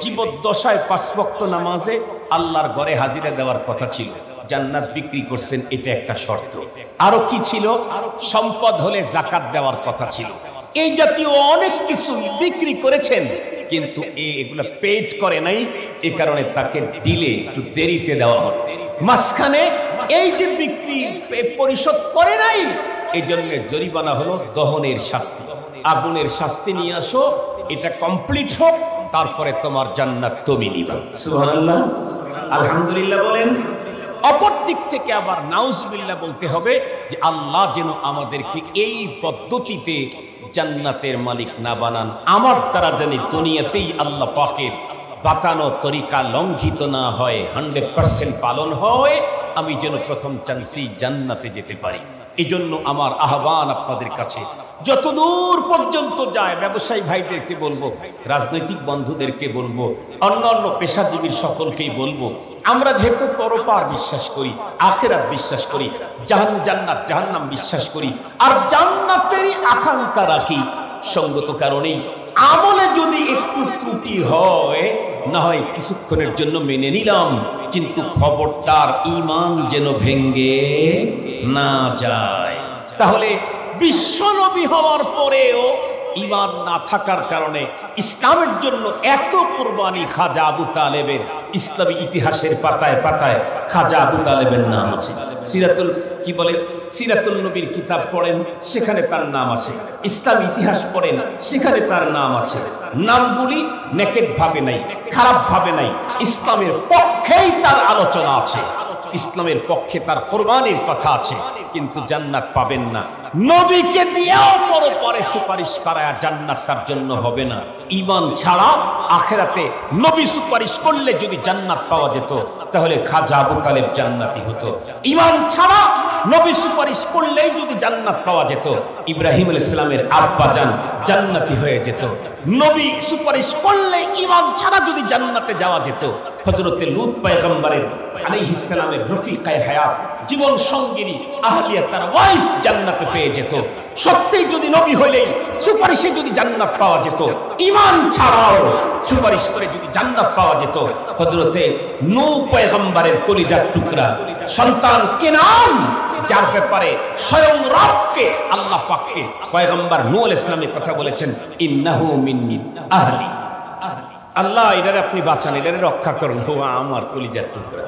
জীবদ্দশায় 5 ওয়াক্ত নামাজে আল্লাহর ঘরে হাজিরা দেওয়ার কথা ছিল, জান্নাত বিক্রি করছেন, এটা একটা শর্ত। আরো কি ছিল? সম্পদ হলে যাকাত দেওয়ার কথা ছিল। এই জাতীয় অনেক কিছু বিক্রি করেছেন, কিন্তু এগুলা পেড করে নাই। এ কারণে তাকে ডিলে, একটু দেরিতে দেওয়া হলো। মাঝখানে এই যে বিক্রি পরিশোধ করে নাই, এই জন্য জরিমানা হলো দহনের শাস্তি, আগুনের শাস্তি নিয়ে আসো, এটা কমপ্লিট হোক, তারপরে তোমার জান্নাত তুমি নিবা। সুবহানাল্লাহ, আলহামদুলিল্লাহ বলেন। অপর দিক থেকে আবার নাউজুবিল্লাহ বলতে হবে যে আল্লাহ যেন আমাদেরকে এই পদ্ধতিতে জান্নাতের মালিক না বানান, আমার দ্বারা জানি দুনিয়াতেই আল্লাহ পাকের বাতানো তরিকা লঙ্ঘিত না হয়, 100% পালন হয়, আমি যেন প্রথম চান্সেই জান্নাতে যেতে পারি। এই জন্য আমার আহ্বান আপনাদের কাছে যতদূর পর্যন্ত যায়, ব্যবসায়ী ভাইদেরকে বলবো, রাজনৈতিক বন্ধুদেরকে বলবো, অন্যান্য পেশাজীবীর সকলকেই বলবো, আমরা যেহেতু পরপার বিশ্বাস করি, আখিরাত বিশ্বাস করি, জান্নাত জাহান্নাম বিশ্বাস করি, আর জান্নাতেরই আকাঙ্ক্ষা রাখি, সঙ্গত কারণেই আমলে যদি একটু ত্রুটি হয়, না হয় কিছুক্ষণের জন্য মেনে নিলাম, কিন্তু খবরদার ঈমান যেন ভেঙ্গে না যায়। তাহলে বিশ্বনবী হওয়ার পরেও ঈমান না থাকার কারণে ইসলামের জন্য এত কুরবানি, খাজা আবু তালেবের ইসলামী ইতিহাসের পাতায় পাতায় খাজা আবু তালেবের নাম আছে। সিরাতুল নবীর কিতাব পড়েন, সেখানে তার নাম আছে। ইসলামী ইতিহাস পড়েন, সেখানে তার নাম আছে। নামগুলি নেকেট ভাবে নাই, খারাপ ভাবে নাই, ইসলামের পক্ষেই তার আলোচনা আছে, ইসলামের পক্ষে তার কোরবানির কথা আছে। কিন্তু জান্নাত পাবেন না, নবীকে দিয়েও পরে সুপারিশ করায় জান্নাত তার জন্য হবে না। ঈমান ছাড়া আখিরাতে নবী সুপারিশ করলে যদি জান্নাত পাওয়া যেত, তাহলে খাজা আবু তালেব জান্নাতি হতো। ঈমান ছাড়া নবী সুপারিশ করলেই যদি জান্নাত পাওয়া যেত, ইব্রাহিম আলাইহিস সালামের আব্বা জান জান্নাতি হয়ে যেত। নবী সুপারিশ করলে, ঈমান ছাড়া যদি জান্নাতে যাওয়া যেত, হযরতে লূত পয়গম্বরের আলাইহিস সালামের রফিকায়ে হায়াত, জীবন সঙ্গিনী, আহলিয়া, তার ওয়াইফ জান্নাতে পেয়ে যেত। সত্যিই যদি নবী হইলেই সুপারিশে যদি জান্নাত পাওয়া যেত, ঈমান ছাড়াও সুপারিশ করে যদি জান্নাত পাওয়া যেত, হযরতে নূহ পয়গম্বরের কলিজার টুকরা সন্তান কেনান, যার ব্যাপারে স্বয়ং রবকে, আল্লাহ পাককে পয়গম্বর নূহ আলাইহিস সালামের কথা বলেছেন, ইন্নাহু মিন আহলি, আল্লাহ এটারে আপনি বাঁচান, এটারে রক্ষা করুন, ও আমার কলিজার টুকরা।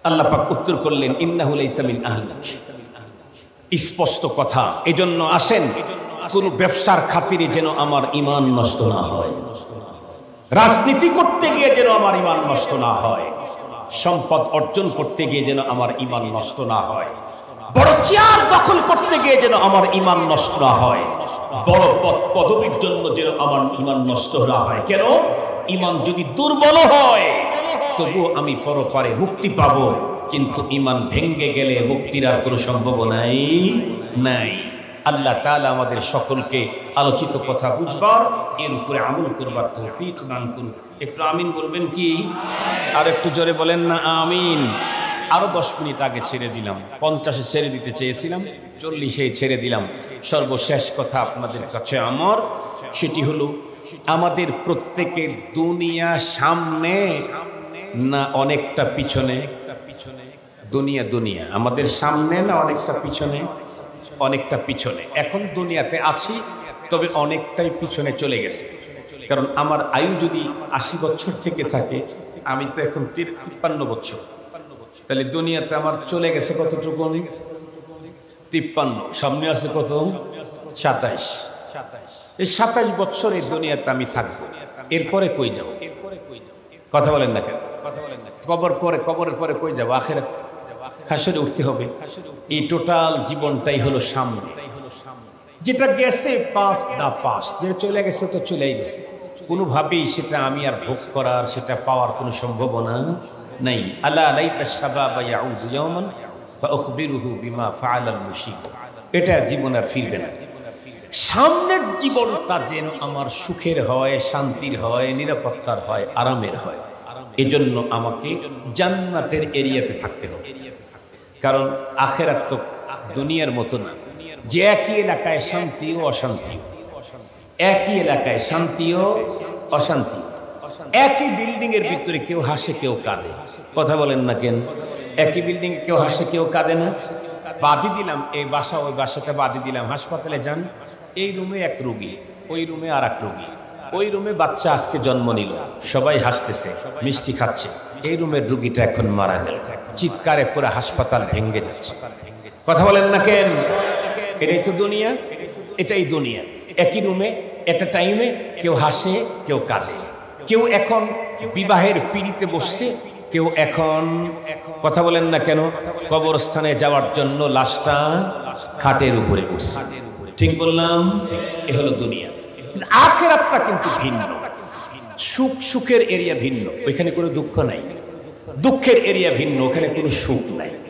আল্লাহ পাক উত্তর করলেন, ইন্নাহু লাইসা মিন আহলি। স্পষ্ট কথা। এজন্য আসেন, কোন ব্যবসার খাতিরে যেন আমার ঈমান নষ্ট না হয়, রাজনীতি করতে গিয়ে যেন আমার ঈমান নষ্ট না হয়, সম্পদ অর্জন করতে গিয়ে যেন আমার ঈমান নষ্ট না হয়, বড় চেয়ার দখল করতে গিয়ে যেন আমার ঈমান নষ্ট না হয়, বড় পদবীর জন্য যেন আমার ঈমান নষ্ট না হয়। কেন? ঈমান যদি দুর্বল হয়, তবুও আমি পরপারে মুক্তি পাবো, কিন্তু ঈমান ভেঙ্গে গেলে মুক্তির আর কোনো সম্ভাবনাই নাই। আল্লাহ তাআলা আমাদের সকলকে আলোচিত কথা বুঝবার, এর উপরে আমল করবার তৌফিক দান করুন। একটু আমিন বলবেন কি? আর একটু জোরে বলেন না আমিন। আরো 10 মিনিট আগে ছেড়ে দিলাম, 50-এ ছেড়ে দিতে চেয়েছিলাম, 40-এ ছেড়ে দিলাম। সর্বশেষ কথা আপনাদের কাছে আমার, সেটি হলো আমাদের প্রত্যেকের দুনিয়া সামনে না অনেকটা পিছনে? দুনিয়া আমাদের সামনে না অনেকটা পিছনে? অনেকটা পিছনে। এখন দুনিয়াতে আছি, তবে অনেকটাই পিছনে চলে গেছে। কারণ আমার আয়ু যদি 80 বছর থেকে থাকে, আমি তো এখন 53 বছর, তাহলে দুনিয়াতে আমার চলে গেছে কতটুকু? 53। সামনে আছে কত? 27। এই 27 বছর এই দুনিয়াতে আমি থাকবো, এরপরে কই যাব? কথা বলেন না কেন? কবরের পরে কই যাব? আখিরাতে, হাসরে উঠতে হবে। এই টোটাল জীবনটাই হলো সামনে। যেটা গেছে পাস দা পাস, যেটা চলে গেছে তো চলেই গেছে, কোনোভাবেই সেটা আমি আর ভোগ করার, সেটা পাওয়ার কোনো সম্ভাবনা নাই। আলা লাইতা শাবাবা ইয়াউদু ইয়াওমান ফাউখবিরুহু বিমা ফাআলাল মুশিক। এটা জীবন আর ফিরবে না। সামনের জীবনটা যেন আমার সুখের হয়, শান্তির হয়, নিরাপত্তার হয়, আরামের হয়। এজন্য আমাকে জান্নাতের এরিয়াতে থাকতে হবে। কারণ আখিরাত তো দুনিয়ার মতো না, যে একই এলাকায় শান্তি ও অশান্তি, একই এলাকায় শান্তি ও অশান্তি, একই বিল্ডিং এর ভিতরে কেউ হাসে কেউ কাঁদে। কথা বলেন না কেন? একই বিল্ডিং এ কেউ হাসে কেউ কাঁদে না? বাদি দিলাম এই বাসা ওই বাসাটা বাদি দিলাম, হাসপাতালে যান, এই রুমে এক রোগী, ওই রুমে আর এক রোগী, ওই রুমে বাচ্চা আজকে জন্ম নিল, সবাই হাসতেছে মিষ্টি খাচ্ছে, এই রুমের রোগীটা এখন মারা গেল, চিৎকারে পুরো হাসপাতাল ভেঙে যাচ্ছে। কথা বলেন না কেন? এটাই তো দুনিয়া, এটাই দুনিয়া। একই রুমে একটা টাইমে কেউ হাসে কেউ কাঁদে, কেউ এখন বিবাহের পিড়িতে বসছে, কেউ এখন কথা বলেন না কেন কবরস্থানে যাওয়ার জন্য লাশটা খাটের উপরে বসছে। ঠিক বললাম? এ হলো দুনিয়া। আখিরাতটা কিন্তু ভিন্ন। সুখের এরিয়া ভিন্ন, ওইখানে কোনো দুঃখ নাই। দুঃখের এরিয়া ভিন্ন, ওখানে কোনো সুখ নাই।